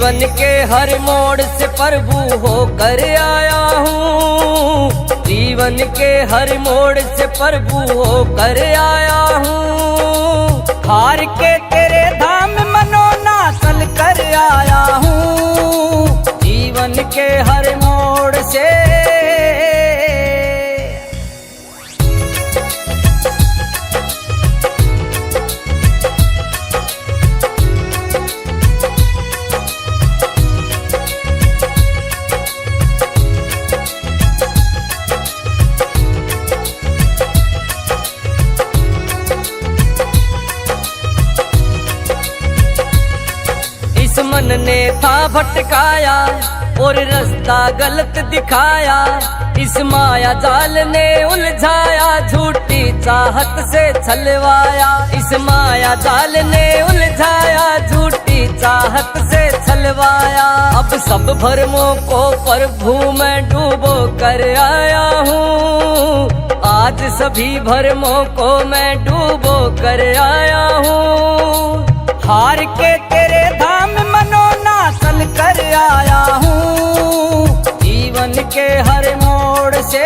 जीवन के हर मोड़ से प्रभु होकर आया हूँ। जीवन के हर मोड़ से प्रभु होकर आया हूँ। हार के तेरे धाम मनोना चल कर आया हूँ। जीवन के हर मोड़ से मन ने था भटकाया और रास्ता गलत दिखाया। इस माया जाल ने उलझाया, झूठी चाहत से छलवाया। इस माया जाल ने उलझाया, झूठी चाहत से छलवाया। अब सब भरमों को प्रभु मैं डूबो कर आया हूँ। आज सभी भरमों को मैं डूबो कर आया हूँ। हार के तेरे धाम मनोना चल कर आया हूँ। जीवन के हर मोड़ से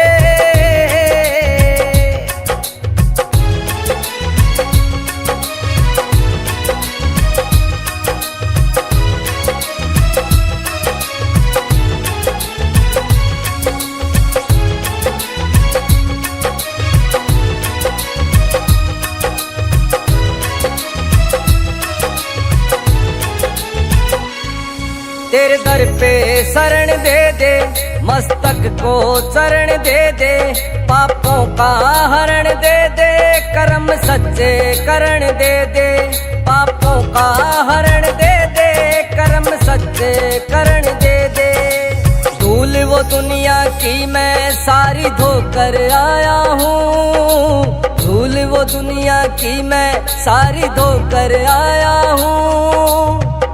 तेरे दर पे शरण दे दे, मस्तक को चरण दे दे। पापों का हरण दे दे, कर्म सच्चे करण दे दे। पापों का हरण दे दे, कर्म सच्चे करण दे दे। धूल वो दुनिया की मैं सारी धोकर आया हूँ। धूल वो दुनिया की मैं सारी धोकर आया हूँ।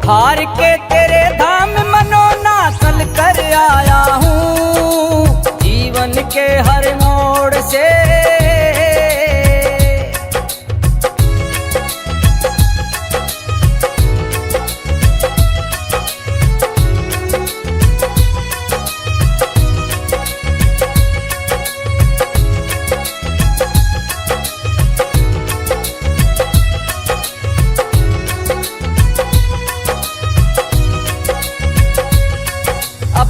हार के तेरे धाम मनोना चल कर आया हूँ। जीवन के हर मोड़ से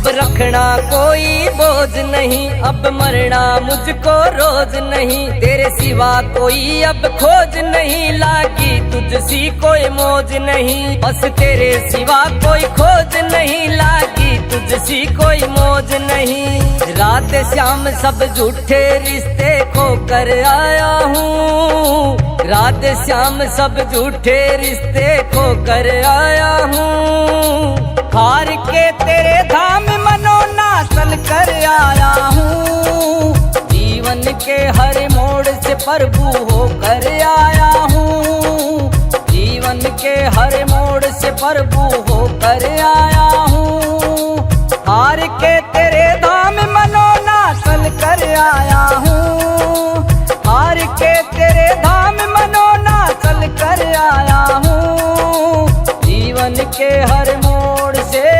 रखना कोई बोझ नहीं, अब मरना मुझको रोज नहीं। तेरे सिवा कोई अब खोज नहीं, लागी तुझसी कोई मौज नहीं। बस तेरे सिवा कोई खोज नहीं, लागी तुझसी कोई मौज नहीं। रात शाम सब झूठे रिश्ते खो कर आया हूँ। रात शाम सब झूठे रिश्ते खो कर आया हूँ। हार के तेरे धाम मनोना चल कर आया हूँ। जीवन के हर मोड़ से प्रभु होकर आया हूँ। जीवन के हर मोड़ से प्रभु होकर आया हूँ। हार के तेरे धाम मनोना चल कर आया हूँ। हार के तेरे धाम मनोना चल कर आया हूँ। जीवन के हर मोड़ से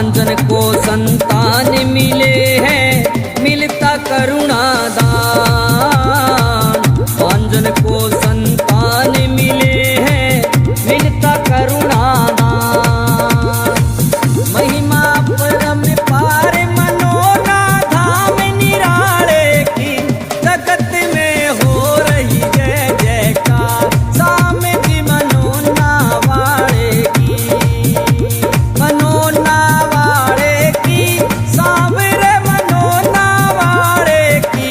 आंजन को संतान मिले हैं, मिलता करुणा दान। आंजन को संतान मिले हैं, मिलता करुणा दान। महिमा परम पार मनोना धाम निराले की, जगत में हो रही जय जयकार। साम जी मनोना वाले की, मनोना वाले की, सावरे मनोना वाले की,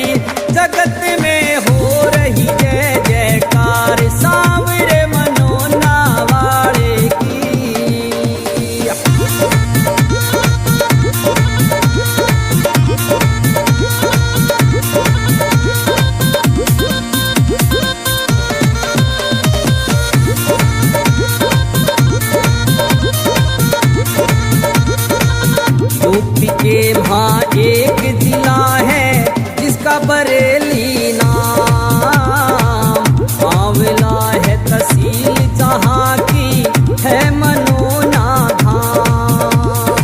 जगत में हो रही जय जयकार। सावरे मनोना वाले की। यूपी के वहाँ एक जिला है जिसका बरेली नाम। आंवला है तहसील जहाँ की है मनोना धाम।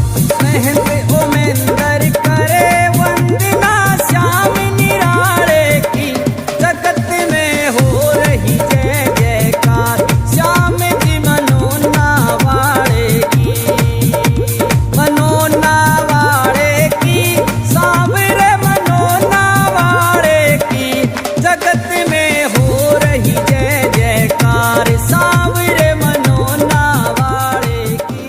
महंत उमेंदर करे वंदना श्याम निराले की, जगत में हो रही जय जयकार। श्याम जी मनोना वाले की, मनोना वाले की, सावरे मनोना वाले की, जगत में हो रही जय जयकार। सावरे मनोना वाले की।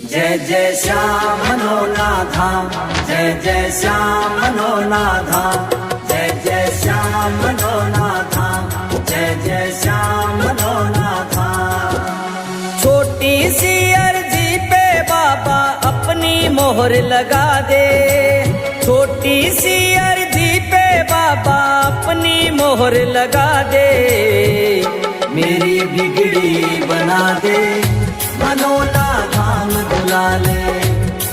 जय जय श्याम मनोना धाम, जय जय श्याम मनोना धाम, जय जय श्याम मनोना धाम, जय जय श्याम मनोना धाम। छोटी सी अर्जी पे बाबा अपनी मोहर लगा दे। छोटी सी अर्जी पे बाबा अपनी मोहर लगा दे। मेरी बिगड़ी बना दे, मनोना धाम बुला ले।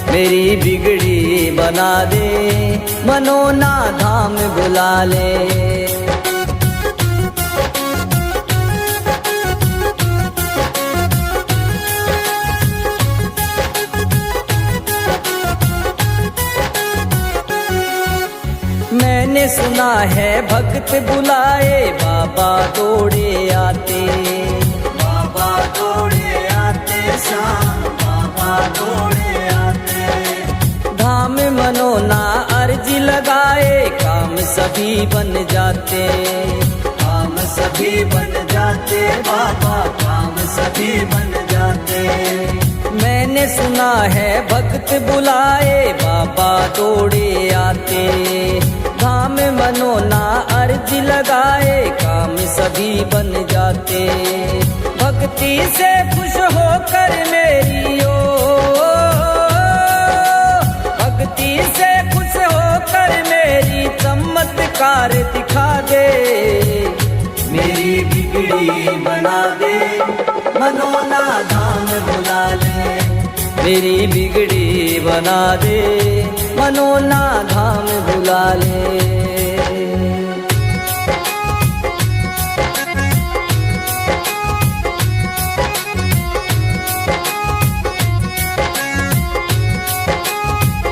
मेरी बिगड़ी बना दे, मनोना धाम बुला ले। मैंने सुना है भक्त बुलाए बाबा दौड़े आते। बाबा दौड़े आते श्याम, बाबा दौड़े आते। धाम मनोना अर्जी लगाए, काम सभी बन जाते। काम सभी बन जाते बाबा, काम सभी बन जाते। मैंने सुना है भक्त बुलाए बाबा दौड़े आते। धाम मनोना अर्जी लगाए, काम सभी बन जाते। भक्ति से खुश होकर मेरी ओ, भक्ति से खुश होकर मेरी चमत्कार दिखा दे। मेरी बिगड़ी बना दे, मनोना धाम बुला ले। मेरी बिगड़ी बना दे, मनोना धाम बुला ले।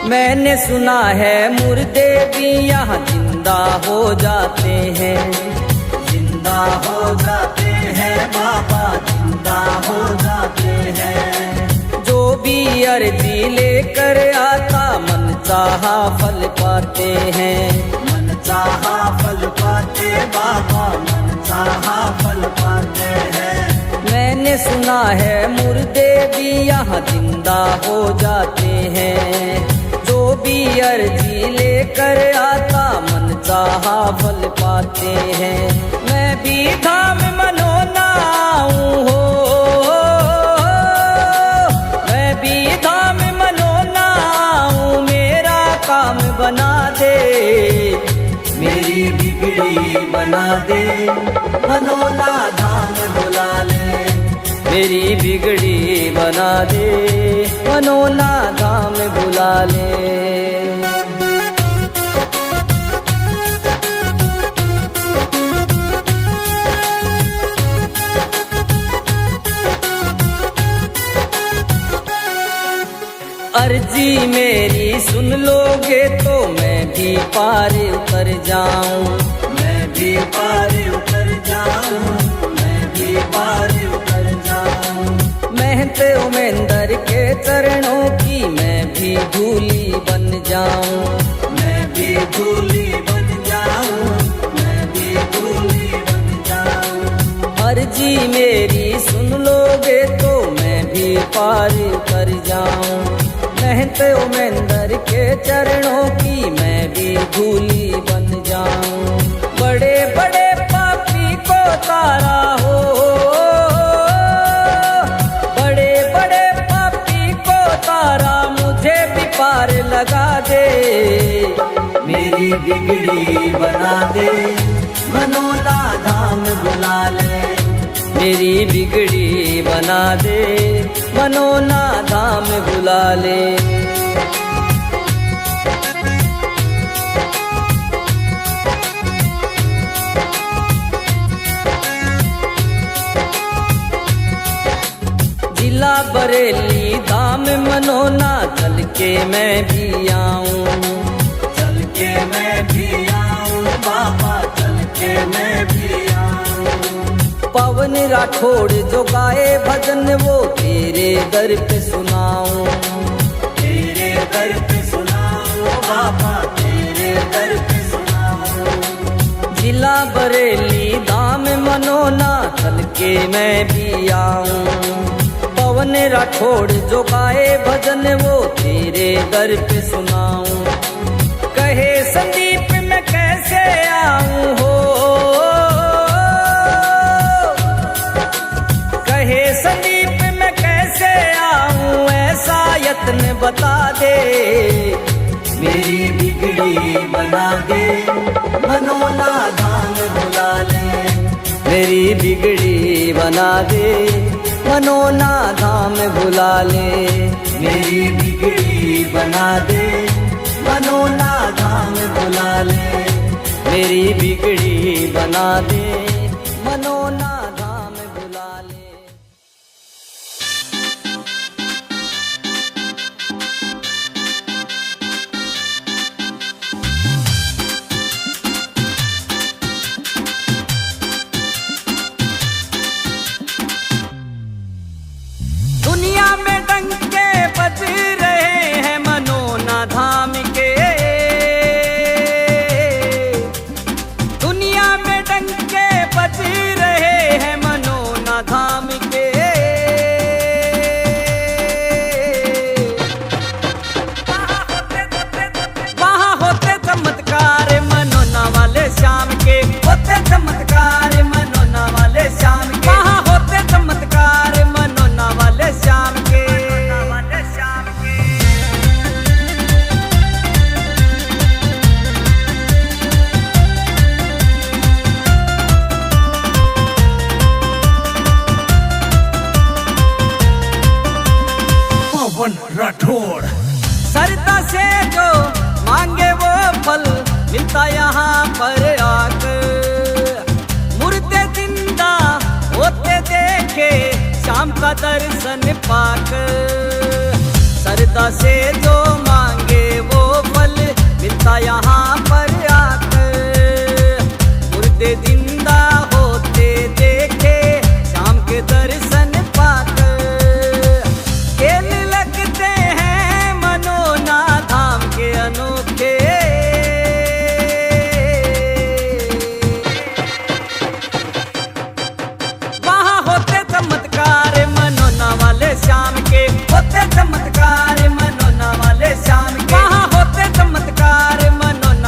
मैंने सुना है मुर्दे भी यहाँ जिंदा हो जाते हैं। जिंदा हो जाते हैं बाबा, जिंदा हो जाते हैं। जो भी अर्जी लेकर आता मन चाहा फल पाते हैं। मन चाहा फल पाते बाबा, मन चाहा फल पाते हैं। मैंने सुना है मुर्दे भी यहाँ जिंदा हो जाते हैं। जो भी अर्जी लेकर आता मन चाहा फल पाते हैं। मैं भी धाम मनोना आऊं हो, मैं भी धाम मनोना आऊं, मेरा काम बना दे। मेरी बिगड़ी बना दे, मनोना धाम बुला ले। मेरी बिगड़ी बना दे, मनोना धाम बुला ले। अर्जी मेरी सुन लोगे तो मैं भी पार उतर जाऊं, मैं भी पार उतर जाऊं, मैं भी पार उतर जाऊं। मेहनत उमेंदर के चरणों की मैं भी धूली बन जाऊं, मैं भी धूली बन जाऊं, मैं भी धूली बन जाऊं। अर्जी मेरी सुन लोगे तो मैं भी पार कर जाऊं, मेहनत उमेंदर के चरणों की मैं भी धूली बन जाऊं। बड़े बड़े पापी को तारा हो, बड़े बड़े पापी को तारा मुझे भी पार लगा दे। मेरी बिगड़ी बना दे, मनोना धाम बुला ले। मेरी बिगड़ी बना दे, मनोना धाम बुला ले। जिला बरेली धाम मनोना चल के मैं भी आऊं, चल के मैं भी आऊं बाबा, चल के मैं भी आऊं। पवन राठौड़ जो गाए भजन वो तेरे दर पे सुनाऊं, तेरे दर पे सुनाऊं बाबा, तेरे दर पे सुनाऊं। जिला बरेली धाम मनोना चल के मैं भी आऊं, पवन राठौड़ जो गाए भजन वो तेरे दर पे सुनाऊं। कहे संदीप मैं कैसे आऊं हो, कहे संदीप मैं कैसे आऊं, ऐसा यत्न बता दे। मेरी बिगड़ी बना दे, मनोना धाम बुला ले। मेरी बिगड़ी बना दे, मनोना धाम बुला ले। मेरी बिगड़ी बना दे, मनोना धाम बुला ले। मेरी बिगड़ी बना दे, मनोना धाम बुला ले। दुनिया में डंके बज रहे हैं मनोना धाम के, दुनिया में डंके बज रहे हैं मनोना धाम के। वहाँ होते चमत्कार मनोना वाले शाम के, होते चमत्कार मनोना वाले शाम के। वहाँ होते चमत्कार मनोना वाले शाम के। पवन राठौड़। सरदा से जो मांगे वो फल मिलता यहाँ पर आकर, मुर्दे जिंदा होते देखे शाम का दर्शन पाकर। सरदा से जो मांगे वो फल मिलता यहाँ पर आकर, मुर्दे जिंदा होते देखे शाम के दर्शन पाकर। खेल लगते हैं मनोना धाम के अनोखे, वहाँ होते चमत्कार मनोना वाले शाम के, होते चमत्कार मनोना वाले शाम के। वहाँ होते चमत्कार मनोना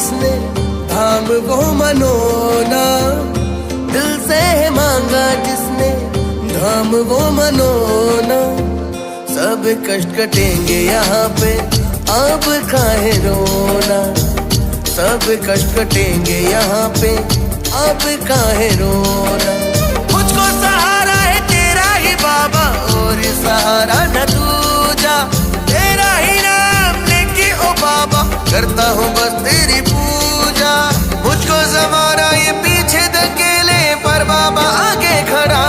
जिसने धाम वो मनोना, दिल से मांगा जिसने धाम वो मनोना। सब कष्ट कटेंगे यहाँ पे, अब काहे रोना। सब कष्ट कटेंगे यहाँ पे, अब काहे रोना। मुझको सहारा है तेरा ही बाबा, और सहारा न दूजा। तेरा ही नाम लेके ओ बाबा, करता हूँ बस तेरी पूजा। मुझको ज़माना ये पीछे धकेले, पर बाबा आगे खड़ा।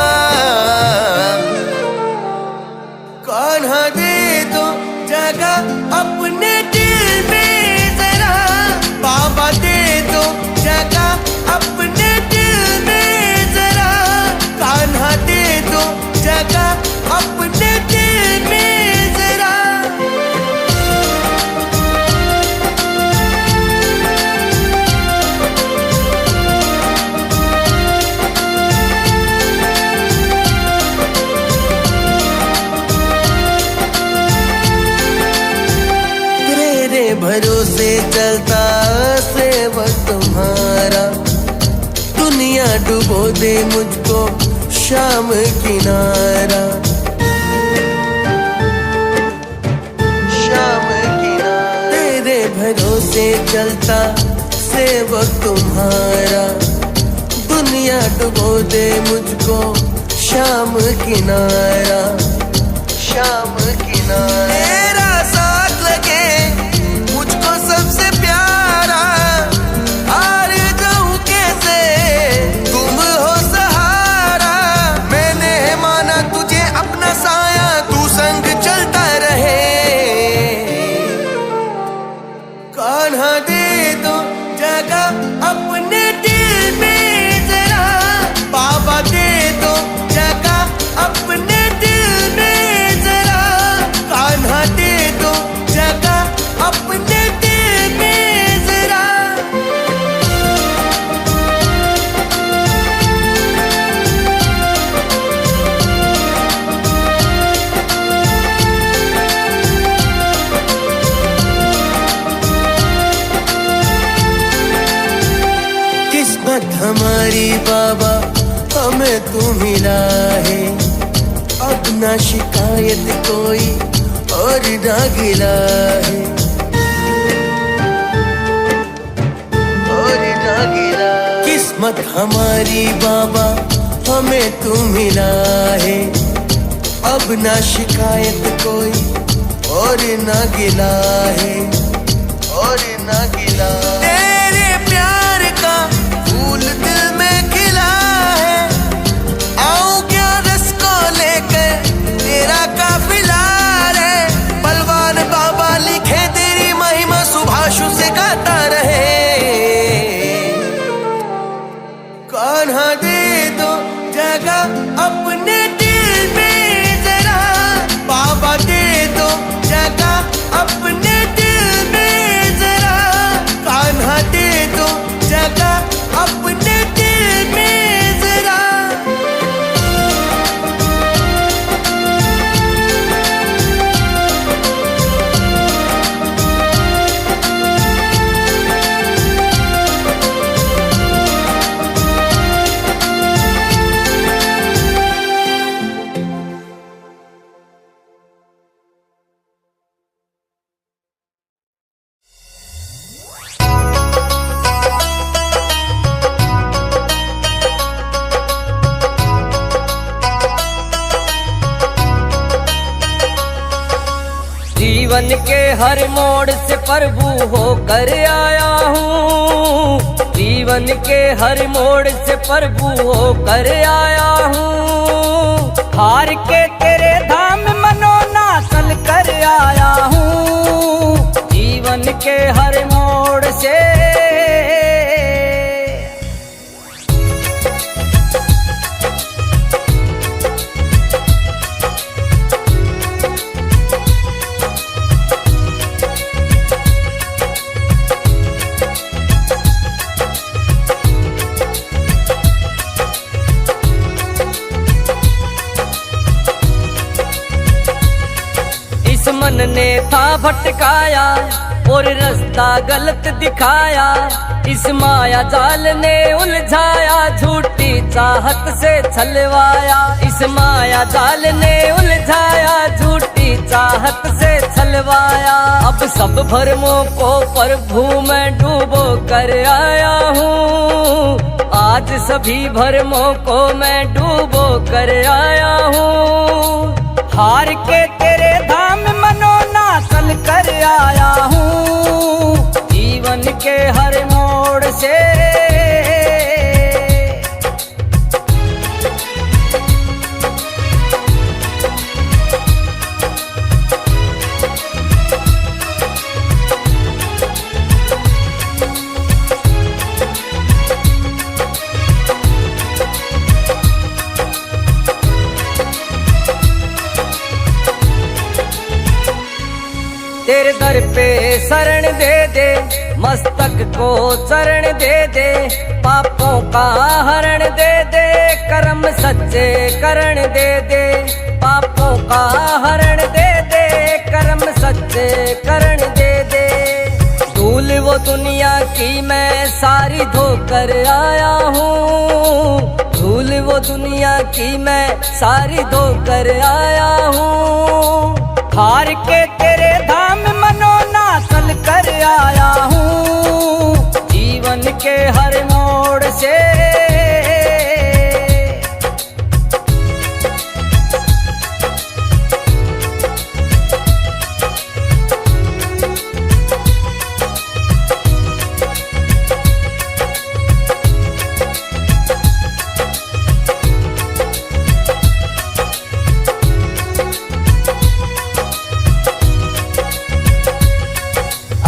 कान्हा दे दो जगह अपने दिल में जरा, बाबा दे दो जगह अपने दिल में जरा। कान्हा दे दो जगह अपने दिल में जरा। तेरे भरोसे चलता सेवक तुम्हारा, दुनिया डुबो दे मुझको शाम किनारा। शाम किनारा तेरे भरोसे चलता सेवक तुम्हारा, दुनिया डुबो दे मुझको शाम किनारा। शाम किनारा तेरा साथ लगे मुझको सबसे प्यारा। हार जाऊं कैसे तुम हो सहारा। मैंने माना तुझे अपना साया, तू संग चलता रहे। कान्हा दे दो जगह अपने दिल में जरा, बाबा दे दो जगह अपने दिल में जरा। कान्हा दे दो जगह अपने दिल में जरा। किस्मत हमारी बाबा, हमें तू मिला है। अब ना शिकायत कोई और ना गिला है, और ना गिला। किस्मत हमारी बाबा, हमें तू मिला है। अब ना शिकायत कोई और ना गिला है, और ना गिला। तेरे प्यार का फूल दिल में खिला है। आऊं क्या रस को लेकर तेरा काफिला रे। बलवान बाबा लिखे तेरी महिमा, सुभाषु से गाता रहे। कान्हा दे दो जगह अपने दिल में जरा, बाबा दे दो जगह अपने दिल में जरा। कान्हा दे दो जगह अपने दिल में जरा। जीवन के हर मोड़ से प्रभु होकर आया हूँ। जीवन के हर मोड़ से प्रभु होकर आया हूँ। हार के तेरे धाम मनोना चल कर आया हूँ। जीवन के हर मोड़ से मन ने था भटकाया, और रास्ता गलत दिखाया, इस माया जाल ने उलझाया, झूठी चाहत से छलवाया, इस माया जाल ने उलझाया, झूठी चाहत से छलवाया। अब सब भरमों को प्रभु मैं डूबो कर आया हूँ, आज सभी भरमों को मैं डूबो कर आया हूँ। हार के तेरे धाम मनोना चल कर आया हूँ, जीवन के हर मोड़ से। तेरे दर पे शरण दे दे, मस्तक को चरण दे दे, पापों का हरण दे दे, कर्म सच्चे करण दे दे, पापों का हरण दे दे, कर्म सच्चे करण दे दे। धूल वो दुनिया की मैं सारी धोकर आया हूँ, धूल वो दुनिया की मैं सारी धोकर आया हूँ। हार के तेरे धाम मनोना चल कर आया हूँ, जीवन के हर मोड़ से।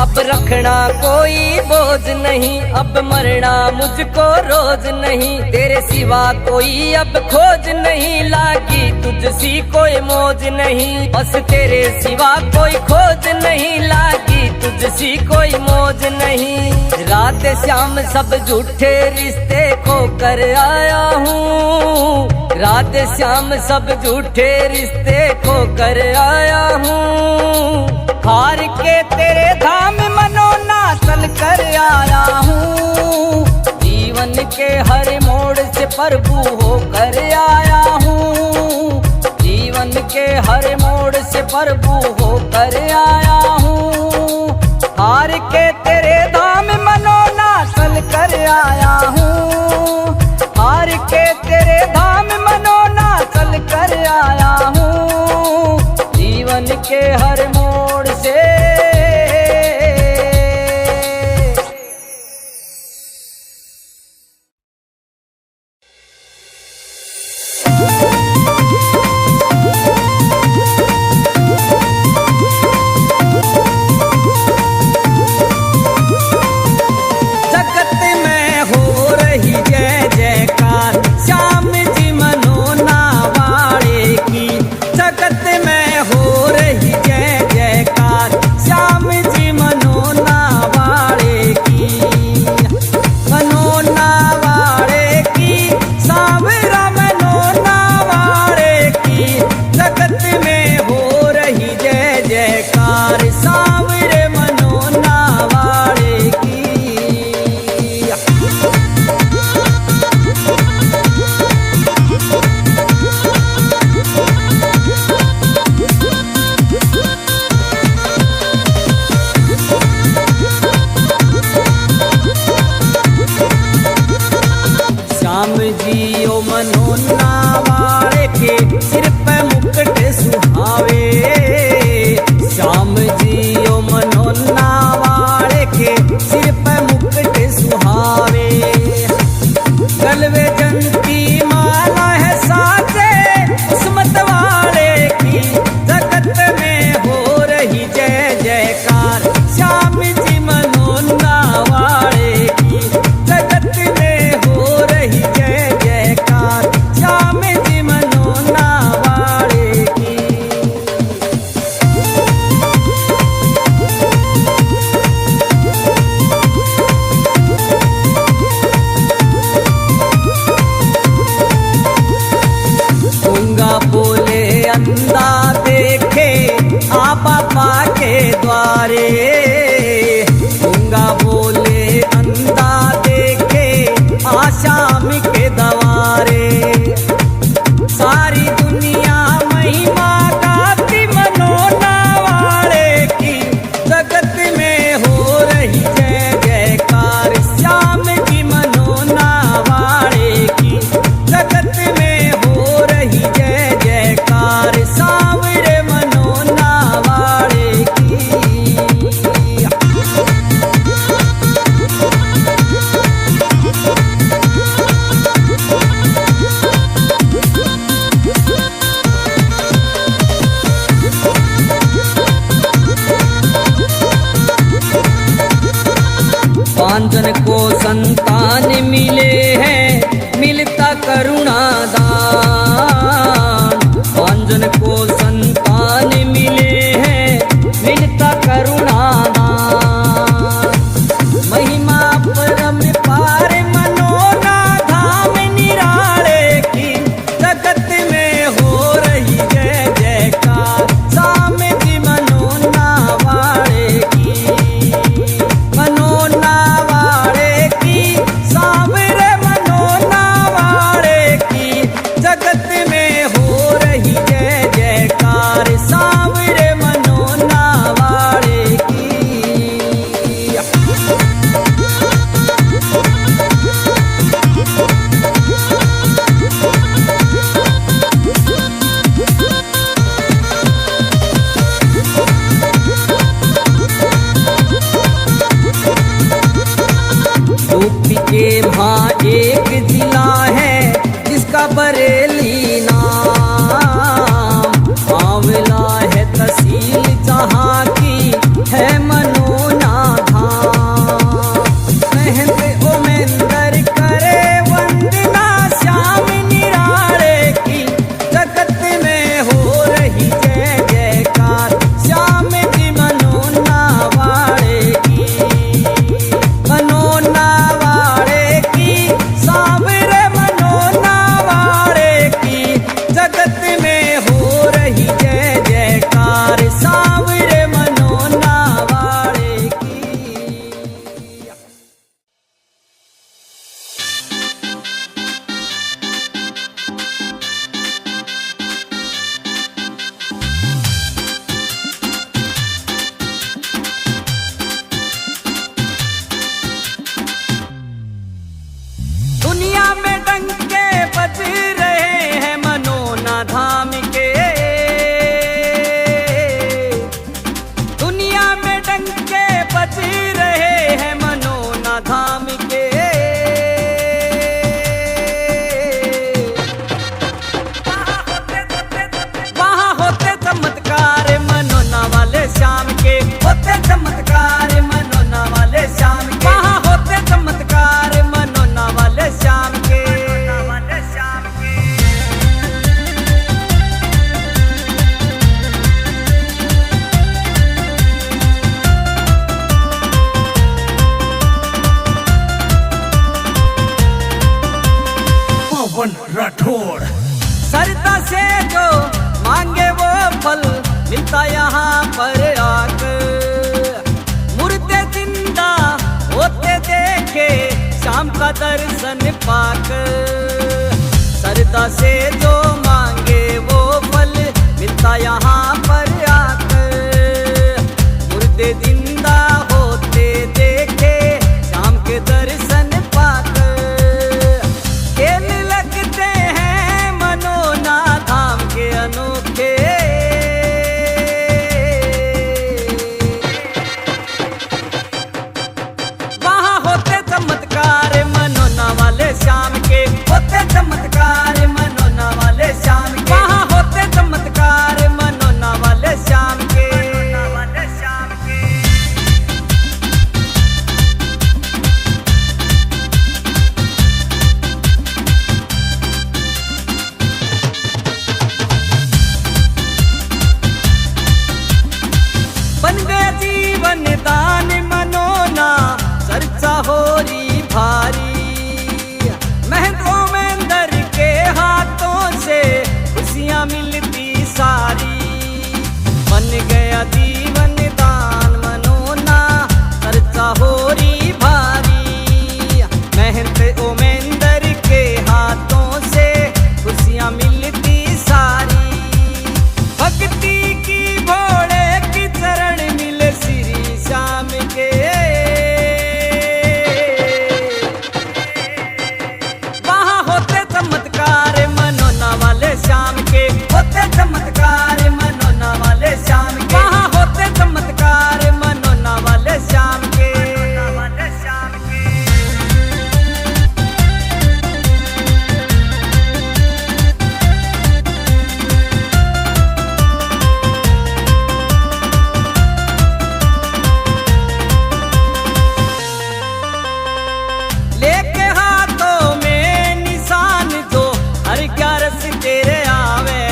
अब रखना कोई बोझ नहीं, अब मरना मुझको रोज नहीं, तेरे सिवा कोई अब खोज नहीं, लागी तुझसी कोई मौज नहीं, बस तेरे सिवा कोई खोज नहीं, लागी तुझसी कोई मौज नहीं। रात शाम सब झूठे रिश्ते खो कर आया हूँ, रात शाम सब झूठे रिश्ते खो कर आया हूँ। हार के तेरे धाम मनोना चल कर आया हूँ, जीवन के हर मोड़ से प्रभु होकर आया हूँ, जीवन के हर मोड़ से प्रभु होकर आया हूँ। हार के तेरे धाम मनोना चल कर आया हूँ, हार के तेरे धाम मनोना चल कर आया हूँ, जीवन के हर मोड़ से। जगत में हो रही जय जयकार, श्याम जी मनोना वाले की, जगत में हो रही जय जयकार, श्याम जी मनोना वाले की, मनोना वाले की, सांवरा मनोना वाले की, जगत में हो रही जय जयकार, सांवरे मनोना वाले की। श्याम जी ओ मनोना वाले के सिर पे मुकुट सुहावे, श्याम जी ओ मनोना वाले के सिर पे मुकुट सुहावे, गलवे जंती माला है साजे किस्मत वाले की, जगत में हो रही जय जयकार, श्याम जी मनोना वाले की, जगत में हो रही जय जयकार, श्याम जी मनोना वाले की। पवन राठौड़। श्रद्धा से जो मांगे वो फल मिलता यहाँ पर आकर, मुर्दे जिंदा होते देखे शाम का दर्शन पाकर। श्रद्धा से जो मांगे वो फल मिलता यहाँ पर आकर, मुर्दे जिंदा होते देखे शाम के दर्शन पाकर। खेल लगते हैं मनोना धाम के अनोखे, वहाँ होते चमत्कार मनोना वाले शाम के, होते चमत्कार मनोना वाले शाम के, वहाँ होते चमत्कार मनोना वाले शाम के। बन गया जीवन दान मनोना, चर्चा हो रही भारी। महंतों में अंदर के हाथों से खुशियां मिलती सारी। बन गया जीवन दान मनोना, चर्चा हो रही भारी। महंतों में अंदर के हाथों से खुशियां मिलती सारी। भक्ति की भोले की चरण मिले श्री श्याम के, वहाँ होते चमत्कार मनोना वाले श्याम के, होते चमत्कार मनोना वाले श्याम के, वहाँ होते चमत्कार मनोना वाले श्याम के। लेके हाथों में निशान जो हर ग्यारस तेरे आवे,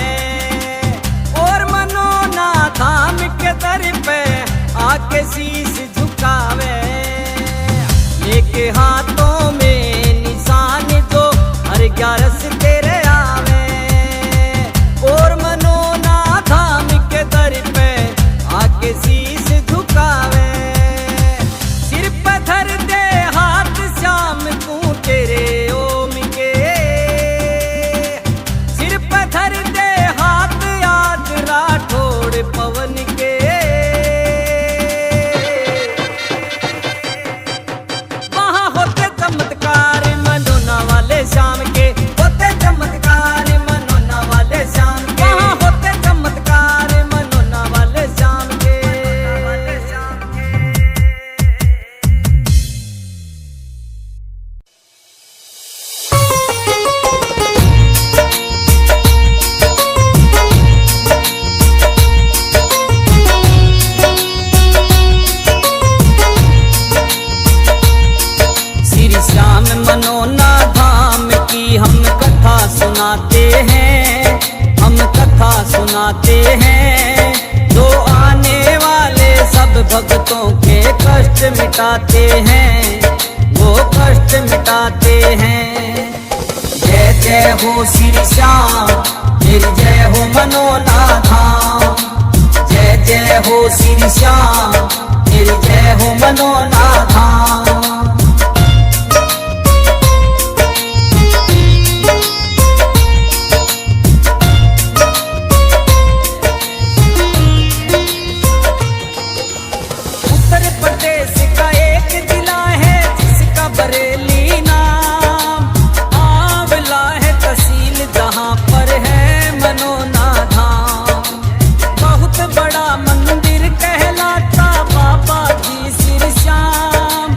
और मनोना धाम के दर पे आके शीश झुकावे। लेके हाथों में निशान जो हर ग्यारस तेरे आवे, और मनोना धाम के दर पे आके शीश झुकावे। सिर पे धर दे हाथ श्याम तू तेरे ओम के, सिर पे धर दे हाथ आज राठौड़ पवन के। वहाँ होते चमत्कार मनोना वाले श्याम के, होते चमत्कार मनोना वाले श्याम के, वहाँ होते चमत्कार मनोना वाले श्याम के। श्री श्याम मनोना धाम की हम कथा सुनाते हैं, हम कथा सुनाते हैं। जो आने वाले सब भक्तों के कष्ट मिटाते हैं, वो कष्ट मिटाते हैं। जय जय हो श्री श्याम, मेरी जय हो मनोना धाम। जय जय हो श्री श्याम, मेरी जय हो मनोना धाम। उत्तर प्रदेश का एक जिला है जिसका बरेली नाम, आंवला है तहसील जहाँ पर है मनोना धाम। बहुत बड़ा मंदिर कहलाता बाबा जी श्री श्याम,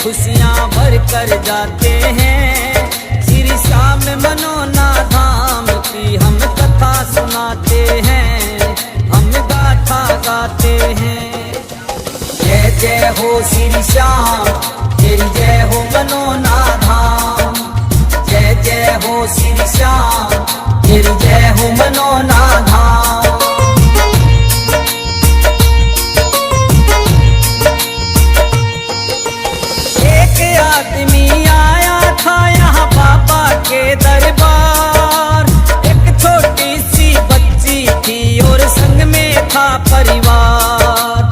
खुशियाँ भर कर जाते हैं। श्री श्याम मनोना धाम की हम कथा सुनाते हैं, हम गाथा गाते हैं। जय जय हो श्री श्याम, तेरी जय हो मनोना धाम। जय जय हो श्री श्याम, तेरी जय हो मनोना धाम। एक आदमी आया था यहाँ बाबा के दरबार। एक छोटी सी बच्ची थी और संग में था परिवार।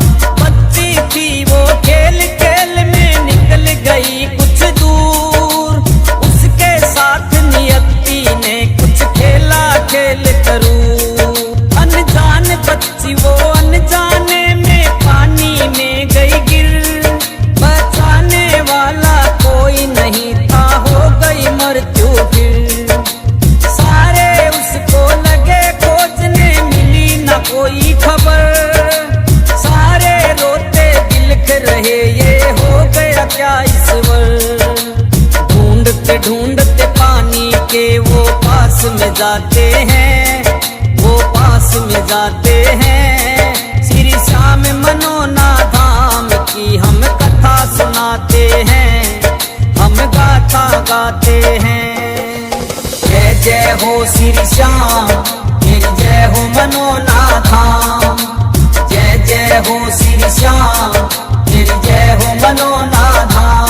बच्ची थी वो खेल खेल में निकल गई कुछ दूर। उसके साथ नियति ने कुछ खेला खेल करूं। अनजान बच्ची वो अनजाने में पानी में गई गिर। बचाने वाला कोई नहीं था, हो गई मृत्यु फिर। सारे उसको लगे खोजने, मिली न कोई खबर। सारे रोते बिलख रहे, ये हो गया क्या ईश्वर। ढूंढते ढूंढते पानी के वो पास में जाते हैं, वो पास में जाते हैं। श्री श्याम मनोना धाम की हम कथा सुनाते हैं, हम गाथा गाते हैं। जय जय हो श्री श्याम, तेरी जय हो मनोना धाम। जय जय हो श्री श्याम, तेरी जय हो मनोना धाम।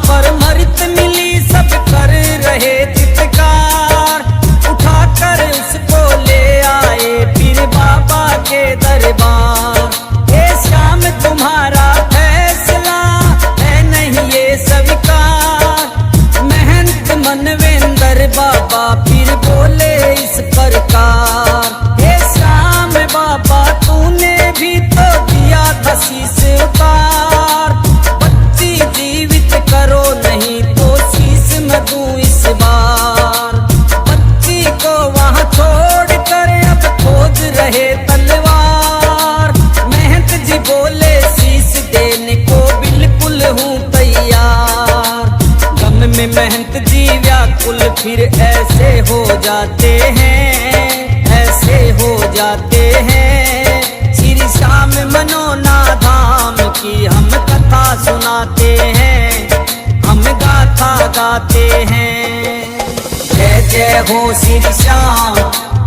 पर मृत मिली, सब कर रहे चित्कार। उठाकर उसको ले आए फिर बाबा के दरबार। हे श्याम तुम्हारा फैसला है नहीं ये स्वीकार। महंत मनवेंद्र बाबा फिर बोले इस प्रकार। हे श्याम बाबा तूने भी तो दिया था शीश उतार। बच्ची जीवित करो नहीं तो शीश न दूं इस बार। बच्ची को वहाँ छोड़ कर अब खोज रहे तलवार। महंत जी बोले शीश देने को बिल्कुल हूँ तैयार। गम में महंत जी व्याकुल फिर ऐसे हो जाते हैं, ऐसे हो जाते हैं। श्री श्याम मनोना धाम की हम कथा सुनाते हैं, हम गाथा गाते हैं। जय जय हो श्री श्याम,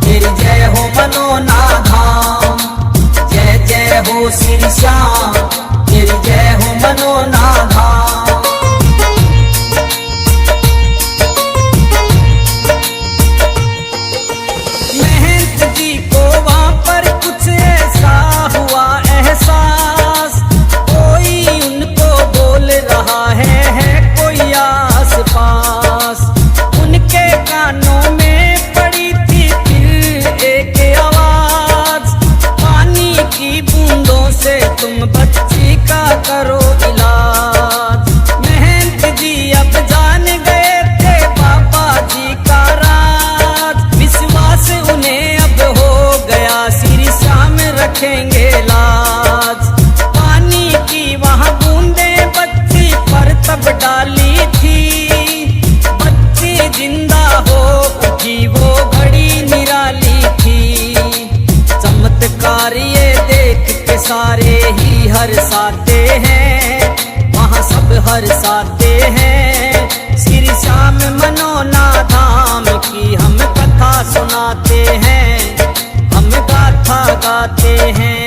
तेरी जय हो मनोना धाम। जय जय हो श्री श्याम, तेरी जय हो मनोना धाम। महंत जी को वहाँ पर कुछ ऐसा हुआ एहसास। कोई उनको बोल रहा है कोई आस पास। उनके कानों में पड़ी थी फिर एक आवाज। पानी की बूंदों से तुम बच्ची का करो इलाज। महंत जी अब जान गए थे बाबा जी का राज। विश्वास उन्हें अब हो गया श्री श्याम रखेंगे लाज। पानी की वहाँ बूंदे बच्ची पर तब डाली थी। बच्ची जिंदा हो उठी वो घड़ी निराली थी। चमत्कार ये देख के सारे ही हर्षाते हैं, वहाँ सब हर्षाते हैं। श्री श्याम मनोना धाम की हम कथा सुनाते हैं, हम गाथा गाते हैं।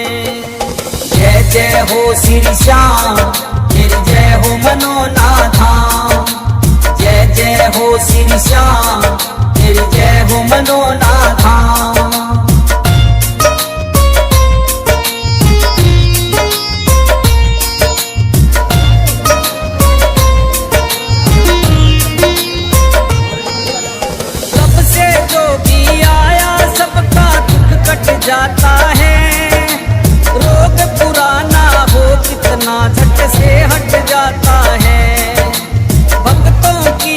जय जय हो श्री श्याम, तेरी जय हो मनोना धाम। जय जय हो श्री श्याम, तेरी जय हो मनोना धाम। जाता है रोग पुराना हो कितना झट से हट जाता है। भक्तों की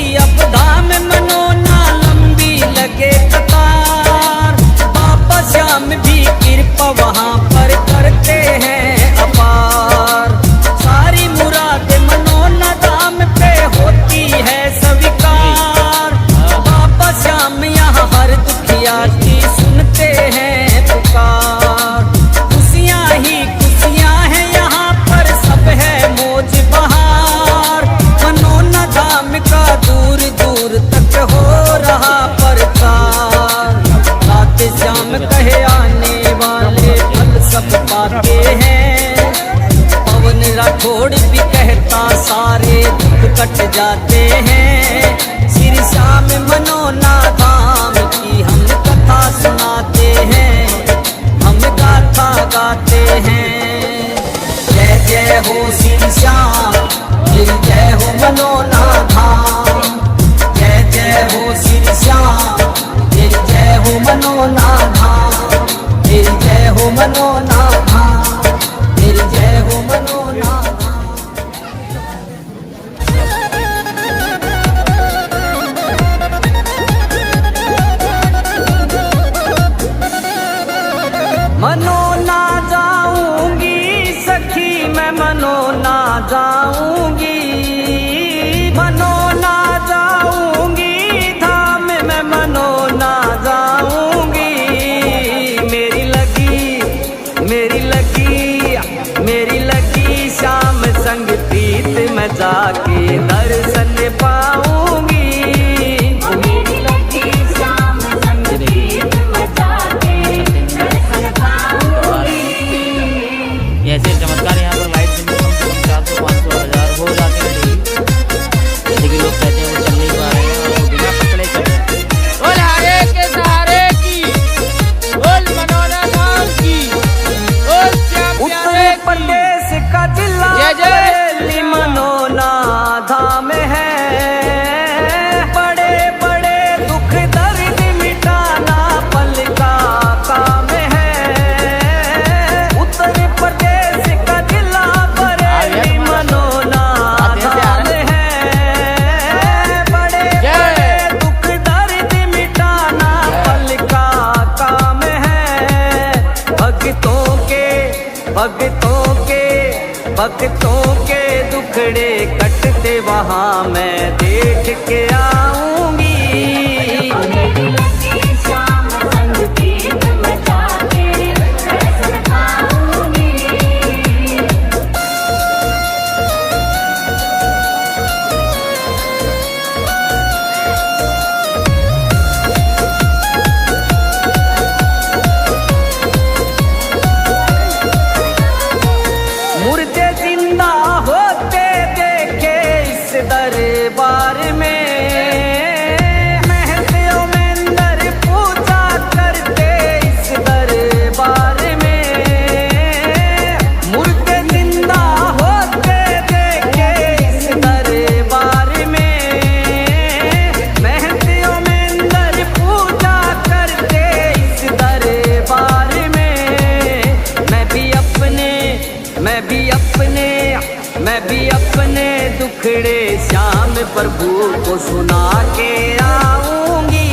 छोड़ भी कहता सारे दुख कट जाते हैं। श्री श्याम मनोना धाम की हम कथा सुनाते हैं, हम गाथा गाते हैं। जय जय हो श्री श्याम, मेरी जय हो मनोना धाम। जय जय हो श्री श्याम, मेरी जय हो मनोना धाम। मेरी जय हो मनोना धाम, मेरी जय हो मनोना धाम। मनोना जाऊंगी सखी मैं मनोना जाऊंगी, मनोना जाऊंगी धाम में मनोना जाऊंगी। मेरी लगी शाम संग प्रीत में जाके दर्शन पाऊंगी। ऐसे चमत्कार यहाँ पर लाइट से कम से कम 400, 500, 1000 हो जाते हैं डेली। जैसे कि लोग कहते हैं वो चल नहीं पा रहे हैं और वो बिना पकड़े चल रहे हैं। बोल हरे के सहारे की, बोल मनोना धाम की, बोल श्याम उत्तर प्रदेश का जिला बरेली मनोना धाम है। बड़े बड़े दुख दर्द मिटाना पल का काम है। उत्तर प्रदेश का जिला बरेली मनोना धाम है। बड़े बड़े दुख दर्द मिटाना पल का काम है। भक्तों के दुखड़े कटते वहाँ मैं देख के आऊंगी। मुर्दे जिंदा होते देखे इस दरबार में, महफिलों में अंदर पूजा करते इस दरबार में। मुर्दे जिंदा होते देखे इस दरबार में, महफिलों में अंदर पूजा करते इस दरबार में। मैं भी अपने दुखड़े श्याम प्रभु को सुना के आऊंगी।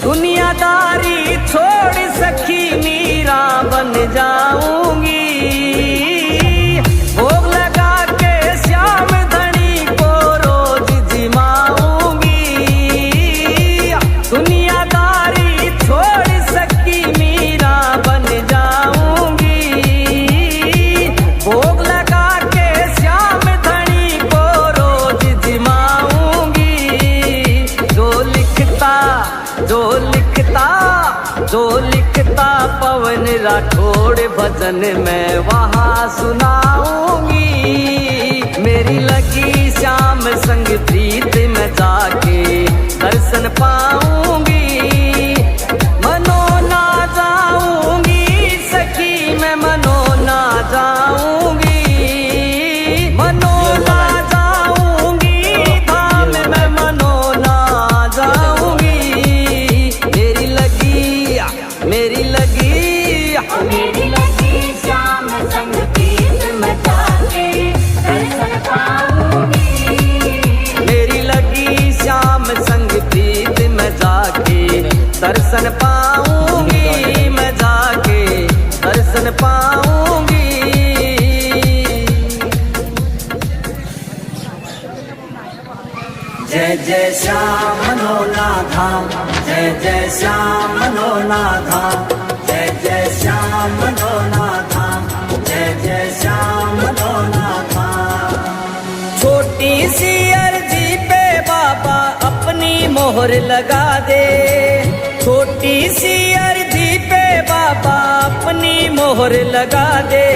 दुनियादारी छोड़ सखी मीरा बन जाऊंगी। भोग लगा के श्याम धनी को रोज जिमाऊंगी। दुनियादारी छोड़ सखी मीरा बन जाऊंगी। भोग लगा के श्याम धनी को रोज जिमाऊंगी। जो लिखता पवन राठौड़ भजन में वहाँ सुनाऊंगी। मेरी लगी श्याम संग प्रीत में जाके दर्शन पाऊंगी। मनोना जाऊंगी सखी मैं मनोना जाऊंगी। मनोना जाऊंगी धाम में मनोना जाऊंगी। मेरी लगी श्याम संग प्रीत में जाके दर्शन पाऊंगी। मेरी लगी श्याम संग प्रीत में जाके दर्शन पाऊंगी। मैं जाके दर्शन पाऊंगी। जय जय श्याम मनोना धाम। जय जय श्याम मनोना धाम, जय जय श्याम मनोना धाम, जय जय श्याम मनोना धाम। छोटी सी अर्जी पे बाबा अपनी मोहर लगा दे, छोटी सी अर्जी पे बाबा अपनी मोहर लगा दे।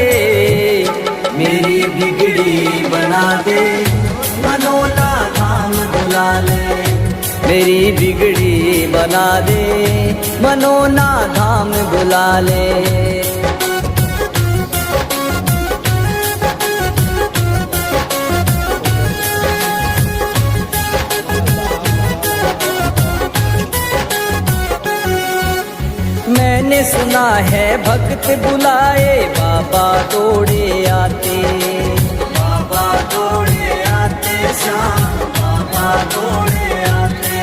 मेरी बिगड़ी बना दे, मनोना धाम बुला ले। मेरी बिगड़ी बना दे, मनोना धाम बुला ले। मैंने सुना है भक्त बुलाए बाबा दौड़े आते, बाबा दौड़े आते श्याम, बाबा दौड़े आते।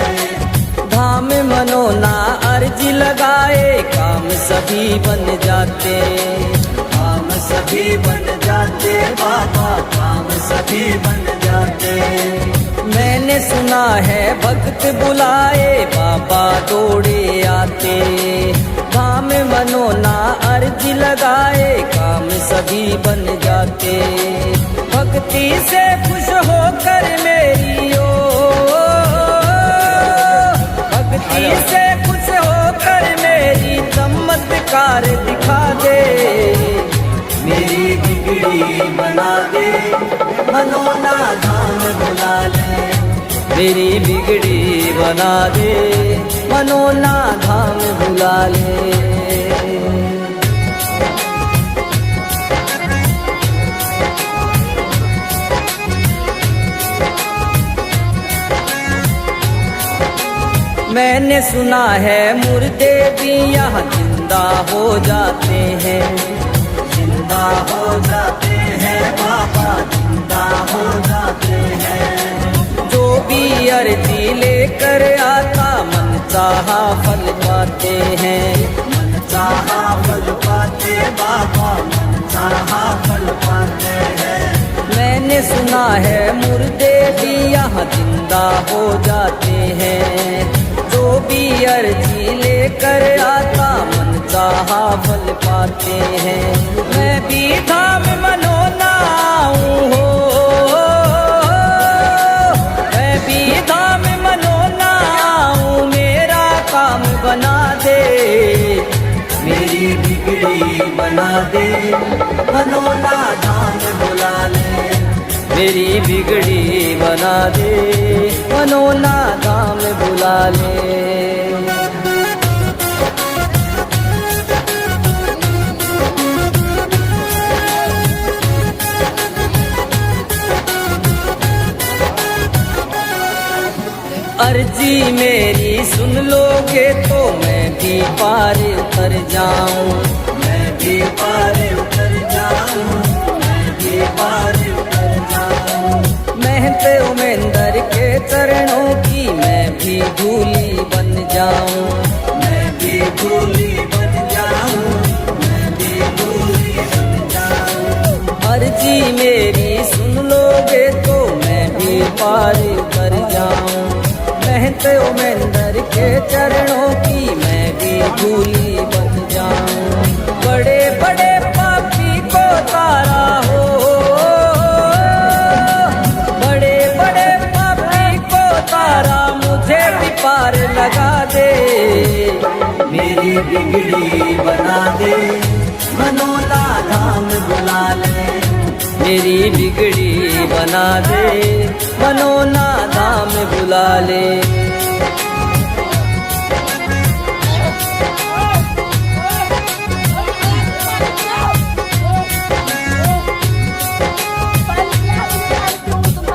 धाम मनोना अर्जी लगाए काम सभी बन जाते, काम सभी बन जाते बाबा, काम सभी बन जाते। मैंने सुना है भक्त बुलाए बाबा दौड़े आते। धाम मनोना अर्जी लगाए काम सभी बन जाते। भक्ति से खुश होकर मेरी ओ, भक्ति से खुश होकर मेरी चमत्कार दिखा दे। मेरी बिगड़ी बना दे, मनोना धाम बुला ले। मेरी बिगड़ी बना दे, मनोना धाम बुला ले। मैंने सुना है मुर्दे भी यहाँ जिंदा हो जाते हैं, जिंदा हो जाते हैं बाबा, जिंदा हो जाते हैं। जो भी अर्जी लेकर आता मन चाहा फल पाते हैं, मन चाहा फल पाते बाबा, मन चाहा फल पाते हैं। मैंने सुना है मुर्दे भी यहाँ जिंदा हो जाते हैं। जो भी अर्जी लेकर आता मन चाहा फल पाते हैं। मैं भी धाम मनोना आऊं हो, मैं भी धाम मनोना आऊं, मेरा काम बना दे। मेरी बिगड़ी बना दे, मनोना धाम बुला ले। मेरी बिगड़ी बना दे, मनोना धाम बुला ले। अर्जी मेरी सुन लोगे तो मैं भी पार उतर जाऊं, मैं भी पार उतर जाऊं, मैं भी पार उतर जाऊं। महंत उमेंदर के चरणों की मैं भी धूली बन जाऊं, मैं भी धूली बन जाऊं, मैं भी धूली बन जाऊं। अर्जी मेरी सुन लोगे तो मैं भी पार उतर जाऊं। महंत उमेंदर के चरणों की मैं भी धूली बन जाऊं। बड़े बड़े पापी को तारा हो, बड़े बड़े पापी को तारा, मुझे भी पार लगा दे। मेरी बिगड़ी बना दे, मनोना धाम बुला ले। मेरी बिगड़ी बना दे, मनोना धाम बुला ले।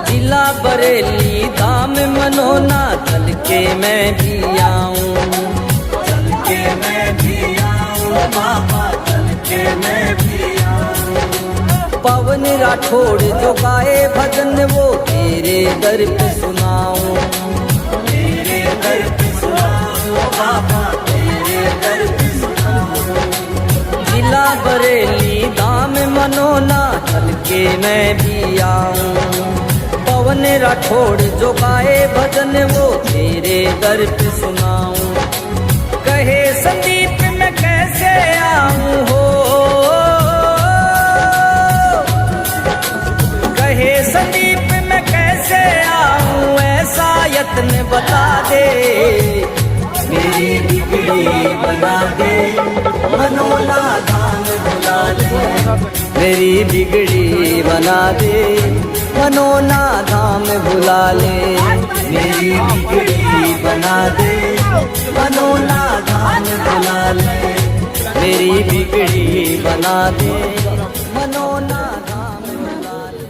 जिला बरेली धाम मनोना चल के मैं भी आऊं, चल के मैं भी आऊं बाबा, चल के मैं भी आऊं। पवन राठौड़ जो गाए भजन वो तेरे दर पे सुनाऊं, तेरे दर पे सुनाऊं बाबा, तेरे दर पे सुनाऊं। जिला बरेली धाम मनोना चल के मैं भी आऊं। पवन राठौड़ जो गाए भजन वो तेरे दर पे सुनाऊं। कहे संदीप मैं कैसे आऊं हो, कहे संदीप मैं कैसे आऊं, ऐसा यत्न बता दे, मेरी बिगड़ी बना दे, मनोना धाम भुला ले, मेरी बिगड़ी बना दे, मनोना धाम भुला ले, मेरी बिगड़ी बना दे, मनोना धाम भुला ले, मेरी बिगड़ी बना दे, मनोना धाम भुला ले।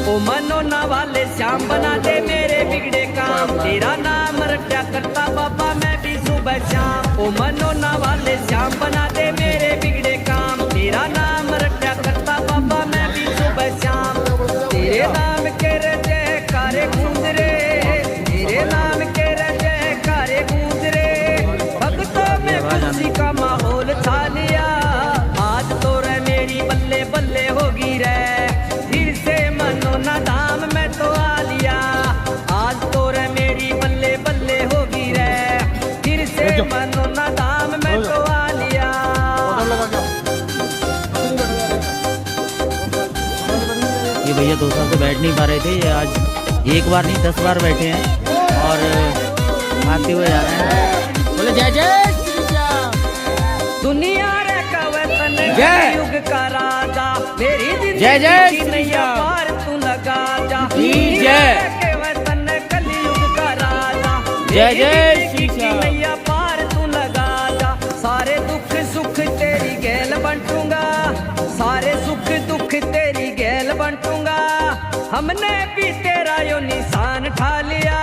ओ मनोना वाले श्याम बना दे मेरे बिगड़े काम, तेरा नाम रट्या करता बाबा मैं भी सुबह शाम। ओ मनोना वाले श्याम बना दे मेरे बिगड़े काम, तेरा नाम रट्या करता बाबा मैं भी सुबह शाम। तेरे नाम के रजे कारे गूंज रे, तेरे नाम के रजे कारे गूंज रे, भक्तों में खुशी का माहौल छा लिया, आज तो रे मेरी बल्ले बल्ले होगी रे, फिर से मनोना धाम में तो आ लिया, आज तो रे मेरी बल्ले बल्ले होगी रे, फिर से मनोना धाम में तो आ लिया। ये भैया 2 साल से बैठ नहीं पा रहे थे, ये आज एक बार नहीं 10 बार बैठे हैं और भागते हुए जा रहे हैं। बोले जय जय श्री श्याम। दुनिया रे कवतन जय। युग का राजा, मेरी जय जय जिंदगी श्री नैया श्याम। पार तू लगा जा, जी दुनिया जय। रे कवतन कलयुग का राजा, जय जय मेरी श्री जिंदगी श्याम। नैया पार तू लगा जा, सारे दुख सुख तेरी गैल बंटूंगा, सारे सुख दुख तेरी गैल बंटूंगा, हमने भी तेरा यो निशान ठा लिया,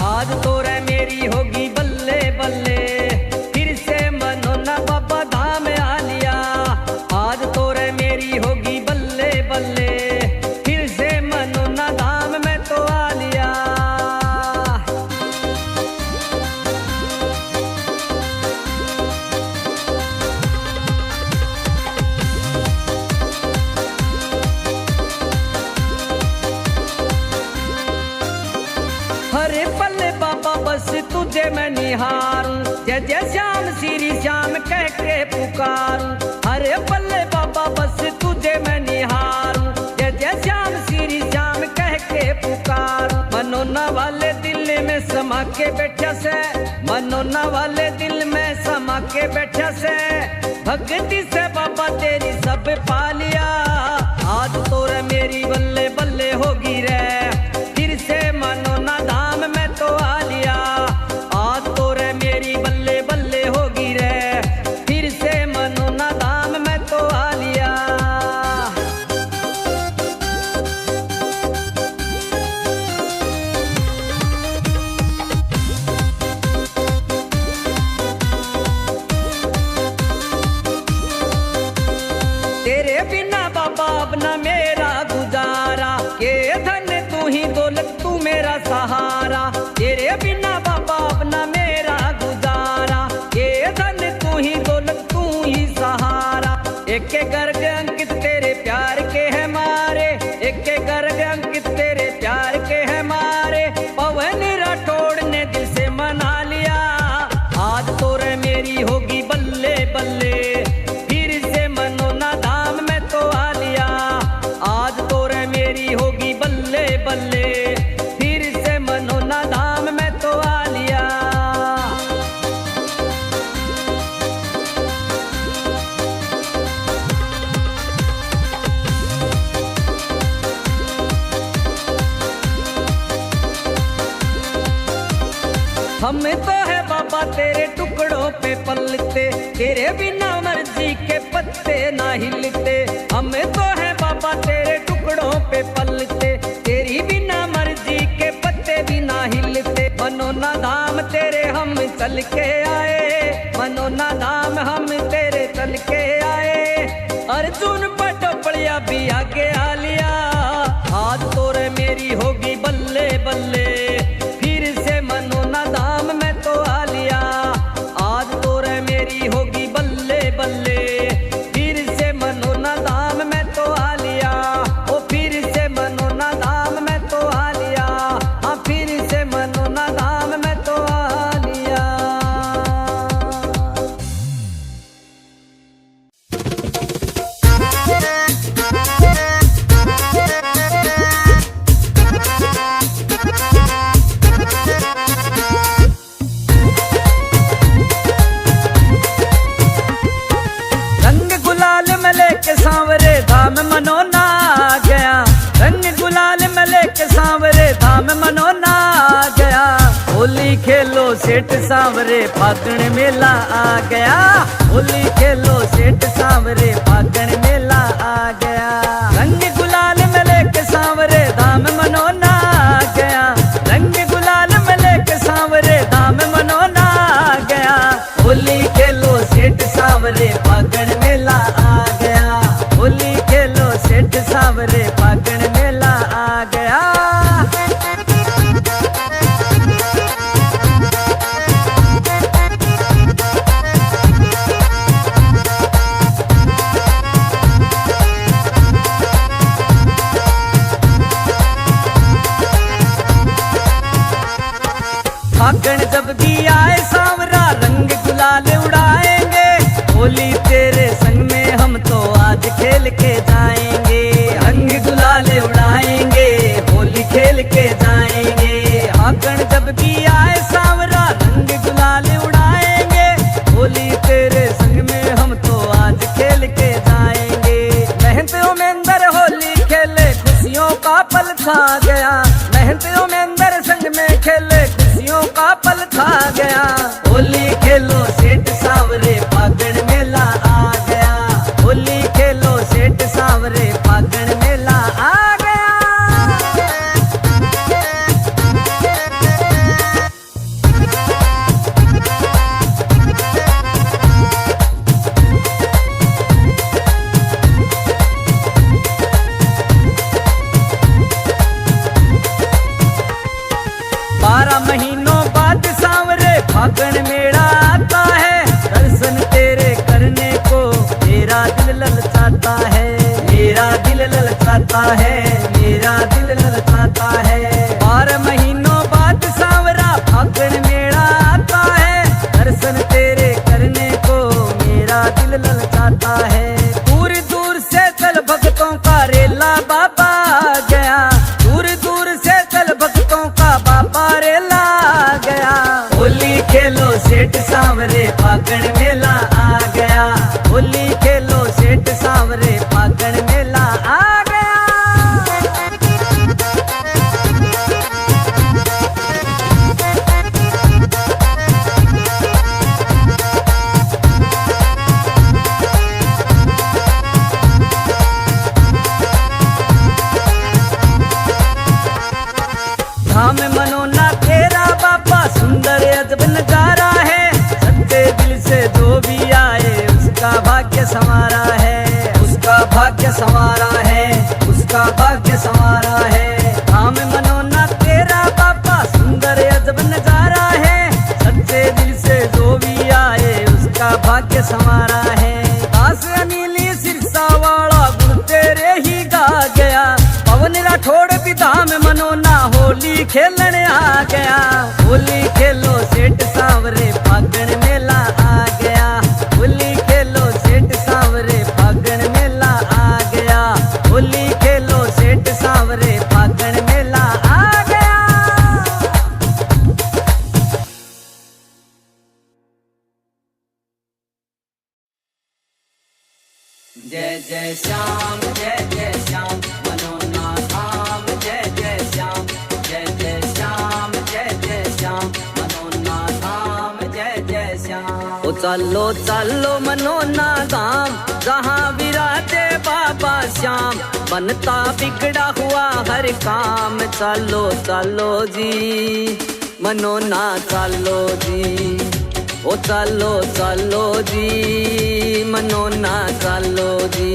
आज तो रे मेरी होगी बल्ले बल्ले, फिर से मनोना बाबा धाम आ लिया, आज तो रे मेरी होगी बल्ले बल्ले, फिर से मनोना धाम में तो आ लिया। हरे पल्ले बाबा बस तुझे मैं निहारूं, जय जय श्याम श्री श्याम कह के पुकारूं, हरे पल्ले बाबा बस तुझे मैं निहारूं, जय जय श्याम श्री श्याम कह के पुकारूं, मनोना वाले दिल में समा के बैठा से, मनोना वाले दिल में समा के बैठा से, भक्ति से बाबा तेरी सब पा लिया, आज तो रे मेरी बल्ले बल्ले होगी रे, फिर से मनोना धाम में तो आ लिया, आज तो रे मेरी बल्ले बल्ले होगी रे, फिर से मनोना धाम में तो आ लिया। तेरे बिना बाबा अब न मेरा गुजारा, ये धन तू ही दौलत तू मेरा सहारा, तेरे बिना बाबा अब न मेरा गुजारा, ये धन तू ही दौलत तू ही सहारा, एक के गर्ग अंकित तेरे प्यार के है मारे, एक के गर्ग अंकित तेरे प्यार के है मारे, पवन राठौड़ ने दिल से मना लिया, आज तो रे मेरी होगी बल्ले बल्ले, फिर से मनोना धाम में तो आ लिया, आज तो रे मेरी होगी बल्ले बल्ले, फिर से मनोना धाम में तो आ लिया। हम तो है बाबा तेरे टुकड़ों पे पलते, तेरे बिना मर्जी के पत्ते ना हिलते, हम तो है बाबा तेरे टुकड़ों पे पलते, तेरी बिना मर्जी के पत्ते भी ना हिलते, मनोना धाम तेरे हम चल के आए, मनोना धाम हम तेरे चल के आए, अर्जुन पटोपड़िया भी आगे आ लिया, आज तो रे मेरी होगी बल्ले बल्ले, फिर से मनोना धाम में तो आ लिया, आज तो रे मेरी होगी बल्ले बल्ले, फिर से मनोना धाम में तो आ लिया। होली खेलो सेठ सांवरे फागण मेला आ गया, होली खेलो सेठ सांवरे फागण मेला आ गया। रंग गुलाल में लेके सांवरे धाम मनोना आ गया, रंग गुलाल में लेके सांवरे धाम मनोना आ गया। होली खेलो सेठ सांवरे फागण मेला आ गया, होली खेलो सेठ सांवरे फागण मेला आ गया। फागण जब भी आए सांवरा रंग गुलाल उड़ाएंगे, होली तेरे संग में हम तो आज खेल के जाएंगे। रंग गुलाल उड़ाएंगे, होली खेल के जाएंगे। फागण जब भी आए सांवरा रंग गुलाल उड़ाएंगे, होली तेरे संग में हम तो आज खेल के जाएंगे। मेहनतियों में अंदर होली खेले खुशियों का पल छा गया, मेहनतियों में अंदर संग में खेले खुशियों का पल छा गया। होली खेलो सेठ सांवरे फागण मेला आ गया, होली खेलो सेठ सांवरे फागण मेला आ गया। बारह महीनों बाद सांवरे फागण मेला आता है, दर्शन तेरे करने को मेरा दिल ललचाता है, मेरा दिल ललचाता है, मेरा दिल ललचाता है। 12 महीनों बाद सांवरा फागण मेला आता है, दर्शन तेरे करने को मेरा दिल ललचाता है। दूर दूर से चल भक्तों का रेला बाबा आ गया, दूर दूर से चल भक्तों का बाबा रेला आ गया। होली खेलो सेठ सांवरे फागण मेला आ गया, होली खेलो सेठ सांवरे फागण मेला आ गया। धाम मनोना तेरा बाबा सुंदर अजब नजारा है, सच्चे दिल से जो भी आए उसका भाग्य संवारा है, उसका भाग्य संवारा है, उसका भाग्य संवारा है। धाम मनोना तेरा बाबा सुंदर अजब नजारा है, सच्चे दिल से जो भी आए उसका भाग्य संवारा है। दास अनिली सिरसा वाला गुण तेरे ही गा गया, पवन राठौड़ भी धाम मनोना होली खेलने आ गया। होली खेलो सेठ सांवरे फागण मेला आ गया, होली खेलो सेठ सांवरे फागण मेला आ गया, होली खेलो सेठ सांवरे फागण मेला आ गया। जय जय श्याम मनोना धाम, जय जय श्याम मनोना धाम, जय जय श्याम। ओ चलो चलो मनोना धाम, जहाँ विराजे बाबा श्याम, बनता बिगड़ा हुआ हर काम। चलो चलो जी मनोना चलो जी, ओ चलो चलो जी मनोना चलो जी।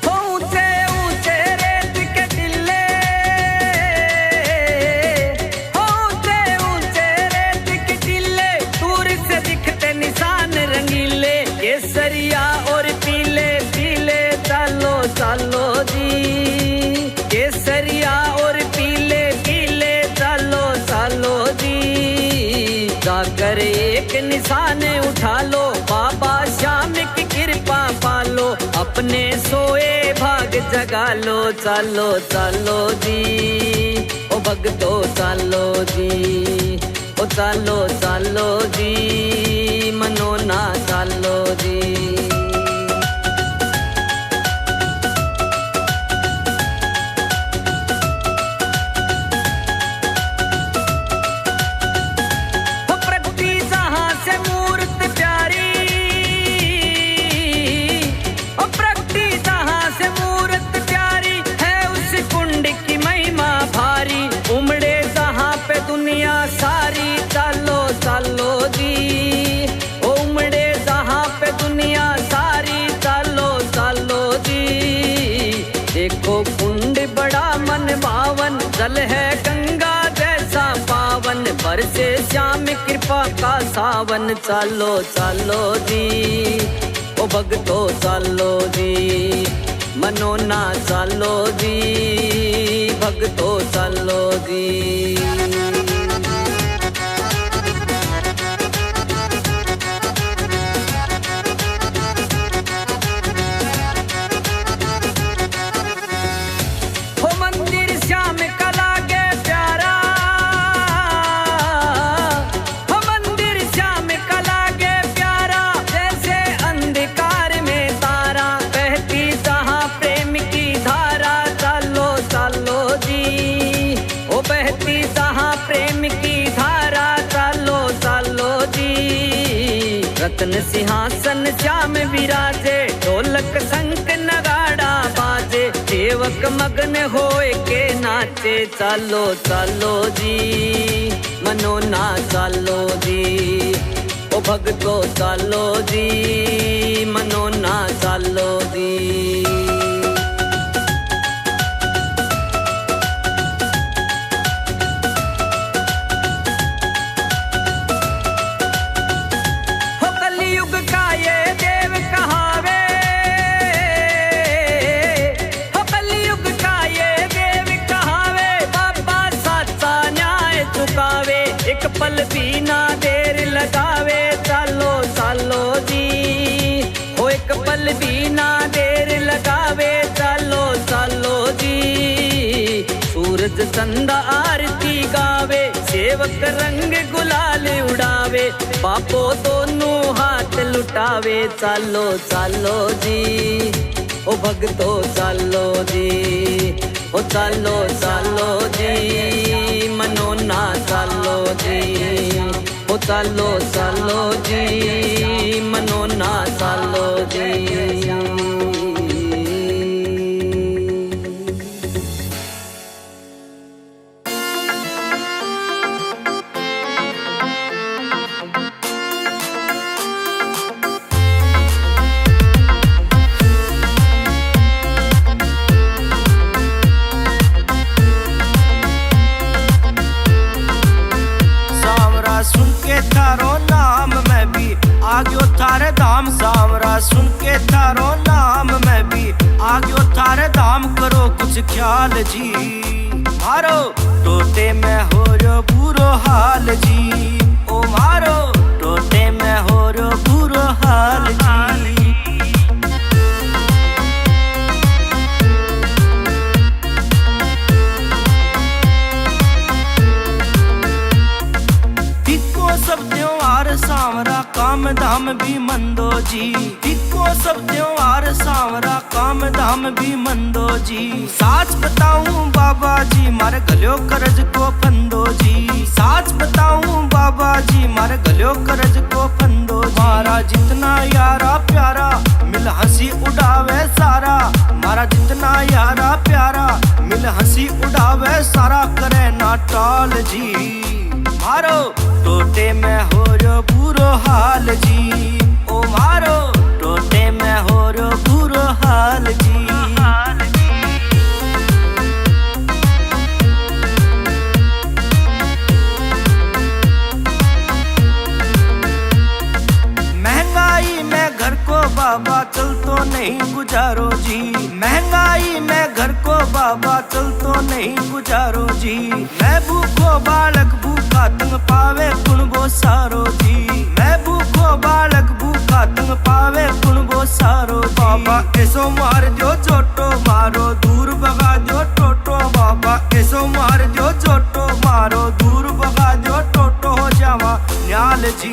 ऊंचे ऊंचे रेत के टीले, ऊंचे ऊंचे रेत के टीले, दूर से दिखते निशान रंगीले, केसरिया और पीले पीले। चलो चलो जी केसरिया और पीले पीले, चलो चलो जी। जाकर एक निशान उठा लो, बाबा श्याम की कृपा पालो, अपने सोए भाग जगा लो। चलो चलो जी ओ भगतो चलो जी, ओ चलो चलो जी मनोना पावन चालो चालो जी ओ भगतो चालो जी मनोना चालो जी भगतो चालो जी रतन सिंहासन श्याम विराजे ढोलक शंख नगाड़ा बाजे सेवक मगन होए के नाचे चालो चालो जी मनोना चालो जी ओ भगतो चालो जी मनोना चालो जी पल भी ना देर लगावे चालो चालो जी हो एक पल भी ना देर लगावे चालो चालो जी सूरज चंदा आरती गावे सेवक रंग गुलाल उड़ावे बापो दोनों हाथ लुटावे चालो चालो जी ओ भगतो चालो जी ओ चालो चालो जी मनोना चालो जी ओ चालो चालो जी मनोना चालो जी थारे धाम सामरा सुन के थारो नाम में भी आग्यो थारे धाम करो कुछ ख्याल जी मारो टोटे में हो रो बुरो हाल जी ओ मारो टोटे में हो रो बुरो हाल जी सब त्योहार सावरा काम धाम भी मंदो जी इको सब त्योहार सावरा काम धाम भी मंदो जी साच बताऊं बाबा जी मारे गलियो करज को फंदो जी साच बताऊं बाबा जी मारे गलियो करज को फंदो जी मारा जितना यारा प्यारा मिल हंसी उड़ावे सारा मारा जितना यारा प्यारा मिल हंसी उड़ावे सारा करे ना टाल जी मारो टोटे में हो रो बुरो हाल जी ओ मारो टोटे में हो रो बुरो हाल जी महंगाई में घर को बाबा चल तो नहीं गुजारो जी महंगाई में घर को बाबा चल तो नहीं गुजारो जी मैं भूखो बालक भूखा तंग पावे कुण वो सारो जी मैं भूखो बालक भूखा तंग पावे कुण वो सारो बाबा ऐसो मार दो चोटो मारो दूर भगा दो टोटो बाबा ऐसो मार दो चोटो मारो दूर भगा दो टोटो हो जावा न्याल जी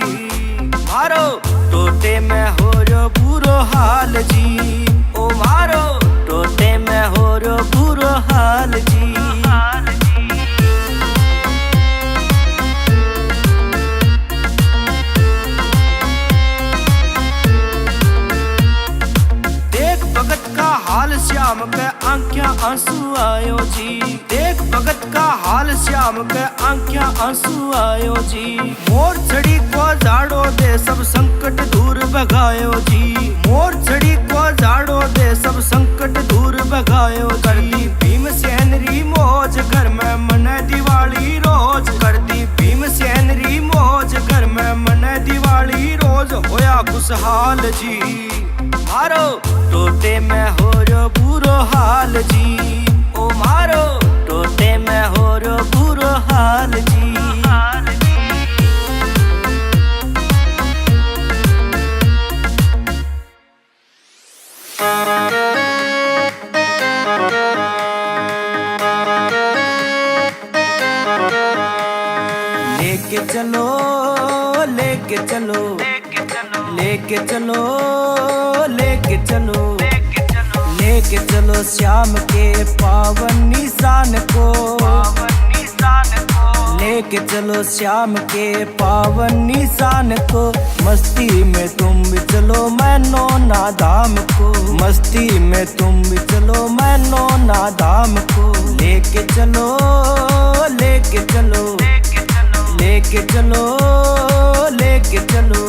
मारो टोटे में हो रो बुरो हाल जी ओ मारो टोटे में हो रो बुरो हाल जी हाल श्याम के आंखियां आंसू आयो जी देख भगत का हाल श्याम के आंखियां आंसू आयो जी मोर छड़ी को झाड़ो दे सब संकट दूर भगायो जी मोर छड़ी को झाड़ो दे सब संकट दूर भगायो कर दी भीमसेन री मौज घर में मने दिवाली रोज कर दी भीमसेन री मौज घर में मने दिवाली खुशहाल जी। मारो टोटे में हो रो बुरो हाल जी। ओ मारो टोटे में हो रो बुरो हाल जी। लेके चलो लेके चलो लेके चलो लेके चलो लेके चलो श्याम के पावन निशान को। लेके चलो श्याम के पावन निशान को। मस्ती में तुम भी चलो मैनो ना धाम को। मस्ती में तुम भी चलो मैनो ना धाम को। लेके चलो लेके चलो लेके चलो लेके चलो।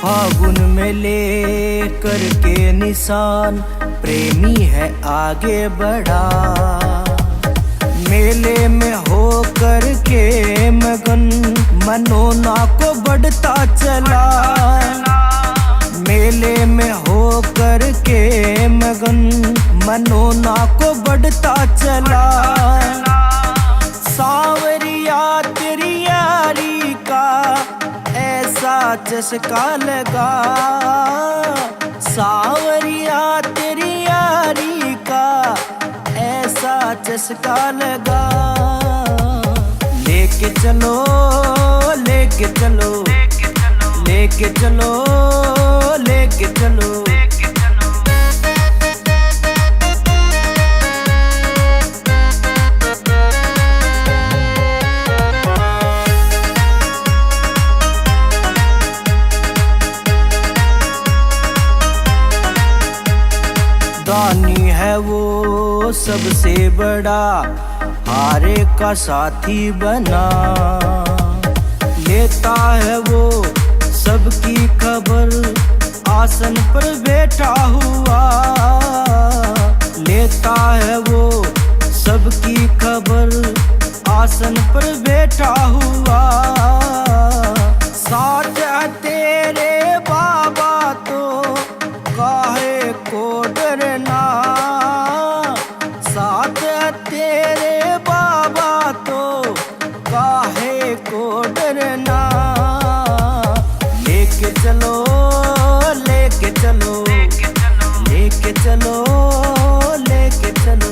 फागुन में ले करके निशान प्रेमी है आगे बढ़ा। मेले में हो कर के मगन मनोना को बढ़ता चला। मेले में हो कर के मगन मनोना को बढ़ता चला। सांवरिया तेरी यारी का ऐसा चस्का लगा। सांवरिया तेरी यारी का ऐसा चस्का लगा। लेके चलो लेके चलो लेके चलो लेके चलो। दानी है वो सबसे बड़ा हारे का साथी बना। लेता है वो सबकी खबर आसन पर बैठा हुआ। लेता है वो सबकी खबर आसन पर बैठा हुआ। साथ है तेरे बाबा तो काहे को डरना। साथ है तेरे बाबा तो काहे को डरना। लेके चलो लेके चलो लेके चलो लेके चलो।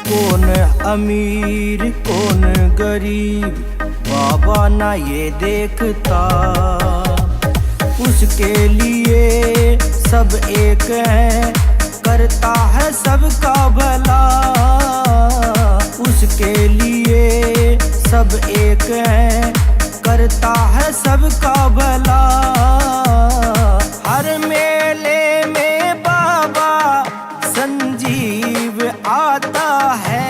कौन अमीर कौन गरीब बाबा ना ये देखता। उसके लिए सब एक है करता है सबका भला। उसके लिए सब एक है करता है सबका भला। हर मेले में बाबा संजीव आता है।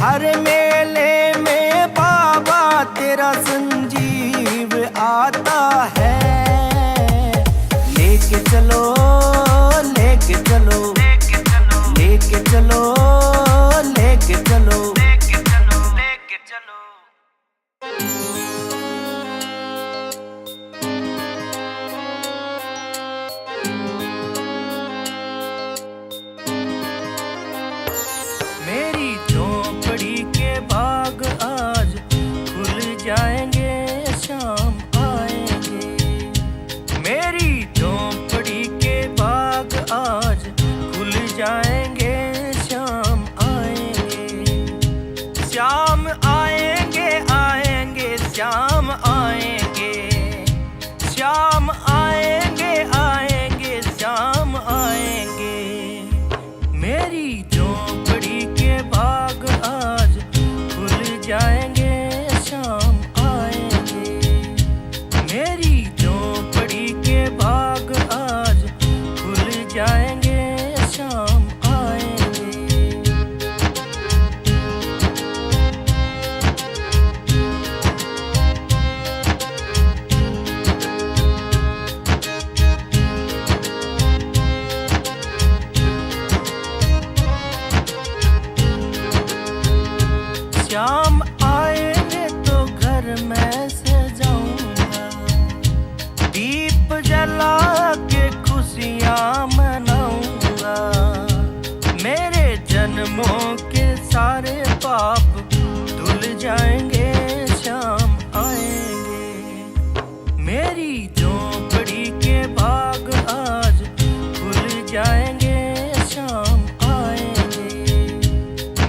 हर मेले में बाबा तेरा संजीव आता है। लेके चलो लेके चलो लेके चलो लेके चलो लेके चलो। मैं सजाऊंगा, दीप जला के खुशियाँ मनाऊंगा। मेरे जन्मों के सारे पाप धुल जाएंगे, शाम आएंगे। मेरी झोंपड़ी के बाग आज खुल जाएंगे, शाम आएंगे।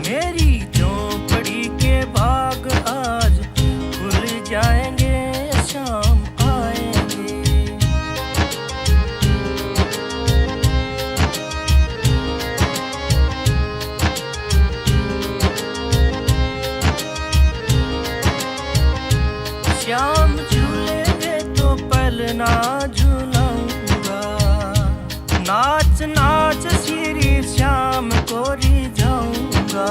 मेरी झोंपड़ी के बाग आज खुल जाएंगे, शाम आएंगे। श्याम झूलेंगे तो पलना झूलाऊंगा, नाच नाच श्री श्याम को रिझाऊंगा।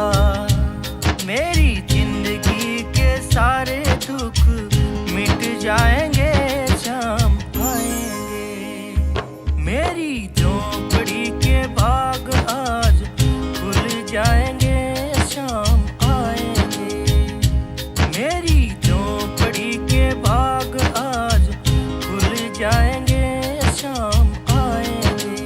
मेरी जिंदगी के सारे दुख मिट जाएंगे, शाम आएंगे। मेरी झोंपड़ी के बाग आज खुल जाएंगे, शाम आएंगे। मेरी झोंपड़ी के बाग आज खुल जाएंगे, शाम आएंगे।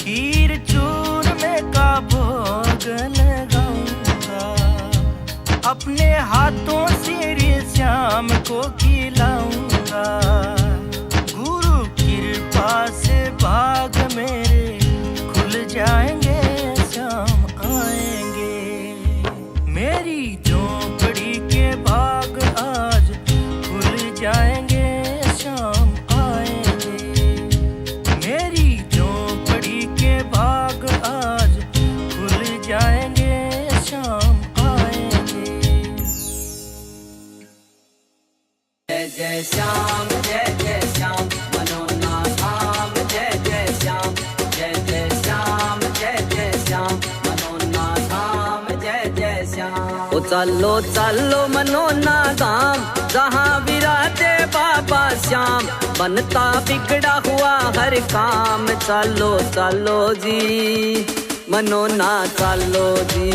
खीर चूरमे का भोग लगाऊंगा, अपने हाथों श्री श्याम को खिलाऊंगा। गुरु कृपा से बाग मेरे खुल जाएंगे, शाम आएंगे। मेरी झोंपड़ी के बाग आज खुल जाएंगे, शाम आएंगे। मेरी झोंपड़ी के बाग आज खुल जाएंगे, शाम आएंगे। जय जय श्याम मनोना धाम। जय जय श्याम मनोना धाम। जय जय श्याम। ओ चलो चलो मनोना धाम, जहाँ विराजे बाबा श्याम। बनता बिगड़ा हुआ हर काम। चलो चलो जी मनोना चलो जी।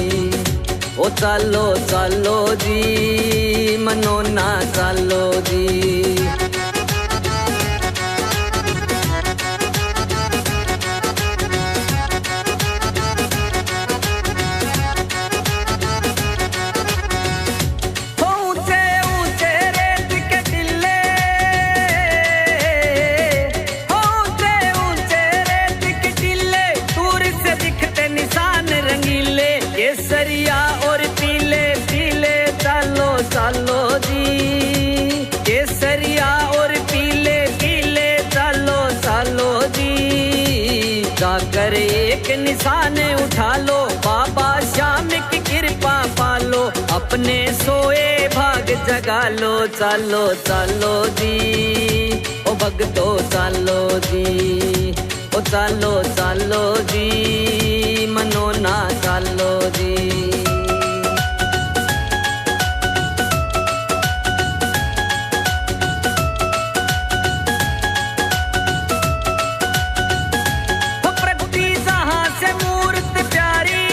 ओ चलो चलो जी मनोना चलो जी। ऊंचे ऊंचे रेत के टिल्ले, ऊंचे ऊंचे रेत के टिल्ले, दूर से दिखते निशान रंगीले। केसरिया और पीले पीले चलो चलो जी। केसरिया और पीले पीले चलो चलो जी। जाकर एक निशान उठा लो, बाबा श्याम की कृपा पालो। अपने सोए भाग जगा लो। चलो चलो जी ओ भगतो चलो जी। ओ चलो चलो जी मनोना चलो जी। प्रकृति जहाँ से मूर्त प्यारी,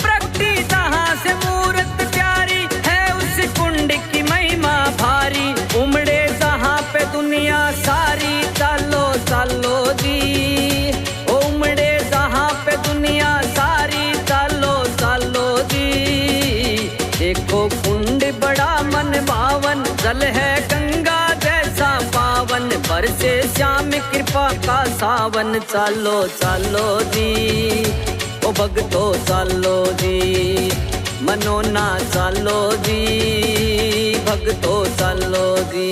प्रकृति जहाँ से मूर्त प्यारी है, उस कुंड की महिमा भारी। उमड़े जहाँ पे दुनिया सारी। चलो चलो जी उमड़े जहाँ पे दुनिया सारी। चलो चलो जी। देखो कुंड बड़ा मन भावन, जल है गंगा जैसा पावन। बरसे श्याम कृपा का सावन। चलो चलो जी ओ भगतो चलो जी मनोना चलो जी। भगतो चलो जी।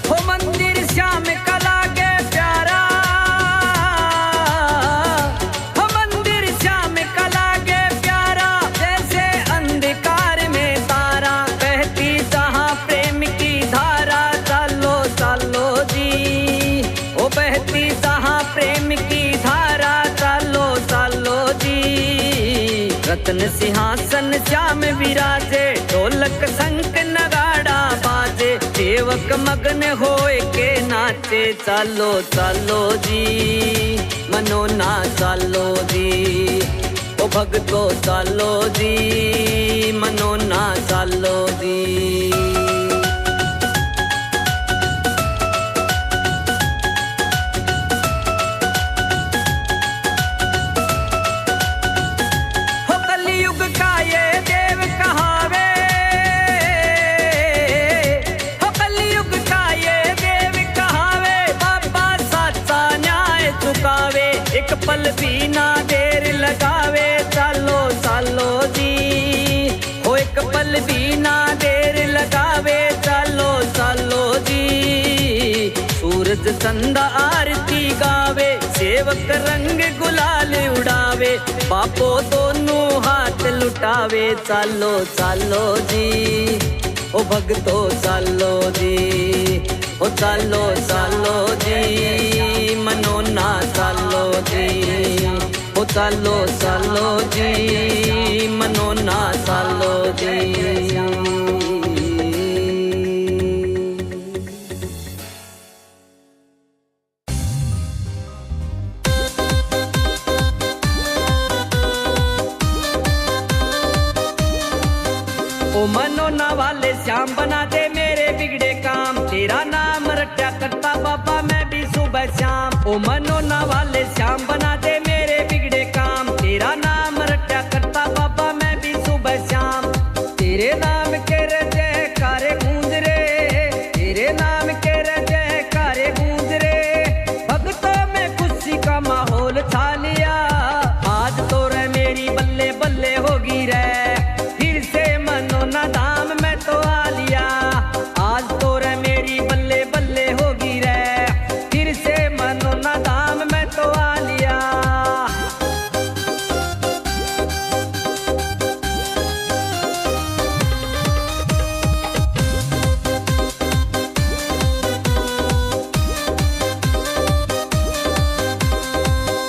हो मंदिर श्याम का लागे प्यारा, हो मंदिर श्याम का लागे प्यारा। जैसे अंधकार में तारा, बहती सिंहासन श्याम विराजे, ढोलक शंख नगाड़ा बाजे, सेवक मगन होए के नाचे। चालो चालो जी मनो ना चालो जी, ओ भगतो चालो जी मनो ना चालो जी। एक पल भी ना देर लगावे, चालो चालो जी हो एक पल भी ना देर लगावे, चालो चालो जी। सूरज चंदा आरती गावे, सेवक रंग गुलाल उड़ावे, बापो दोनों हाथ लुटावे। चालो चालो जी ओ भगतो चालो जी, ओ चालो चालो जी मनो ना चालो जी, ओ चालो चालो जी मनो ना चालो जी। ओ मनोना वाले श्याम बना दे मेरे बिगड़े काम, तेरा नाम रट्या करता बाबा मैं भी सुबह शाम। ओ मनोना वाले श्याम बना दे मेरे बिगड़े काम, तेरा नाम रट्या करता बाबा मैं भी सुबह शाम। तेरे नाम के जयकारे गूंज रे, तेरे नाम के जयकारे गूंज रे, भक्तों में खुशी का माहौल छा लिया। आज तो रे मेरी बल्ले बल्ले होगी रे, फिर से मनोना धाम में तो आ लिया। आज तो रे मेरी बल्ले बल्ले होगी रे, फिर से मनोना धाम में तो आ लिया।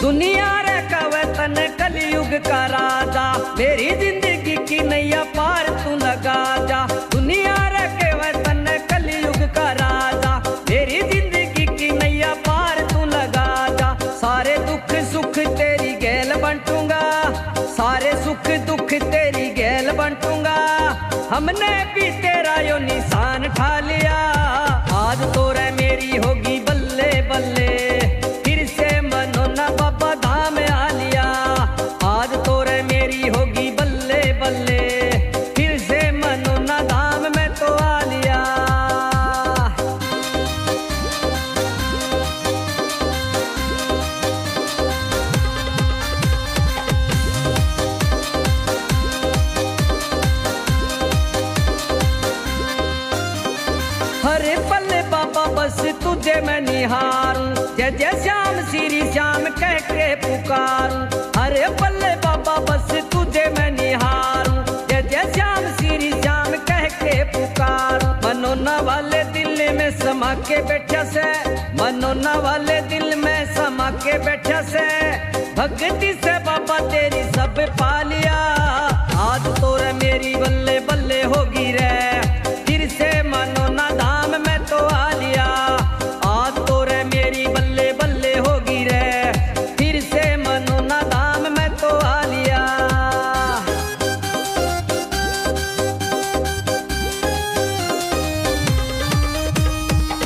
दुनिया रे कवतन कलयुग का राजा, मेरी जिंदगी की नैया पार तू लगा जा। दुनिया रे कवतन कलयुग का राजा, मेरी जिंदगी की नैया पार तू लगा जा। सारे दुख सुख तेरी गैल बंटूंगा, सारे सुख दुख तेरी गैल बंटूंगा। हमने भी तेरा यो निशान ठा लिया। आज तो रे मेरी होगी बल्ले बल्ले, फिर से मनोना बाबा धाम आ लिया। आज तो रे मेरी होगी बल्ले बल्ले, फिर से मनोना धाम में तो आ लिया। हरे पल्ले बाबा बस तुझे मैं निहारूं, जय जय श्याम श्री श्याम कह के पुकारूं। हरे पल्ले बाबा बस तुझे मैं निहारूं, जय जय श्याम श्री श्याम कह के पुकारूं। मनोना वाले दिल में समा के बैठा से, मनोना वाले दिल में समा के बैठा से, भक्ति से बाबा तेरी सब पा लिया। आज तो रे मेरी बल्ले बल्ले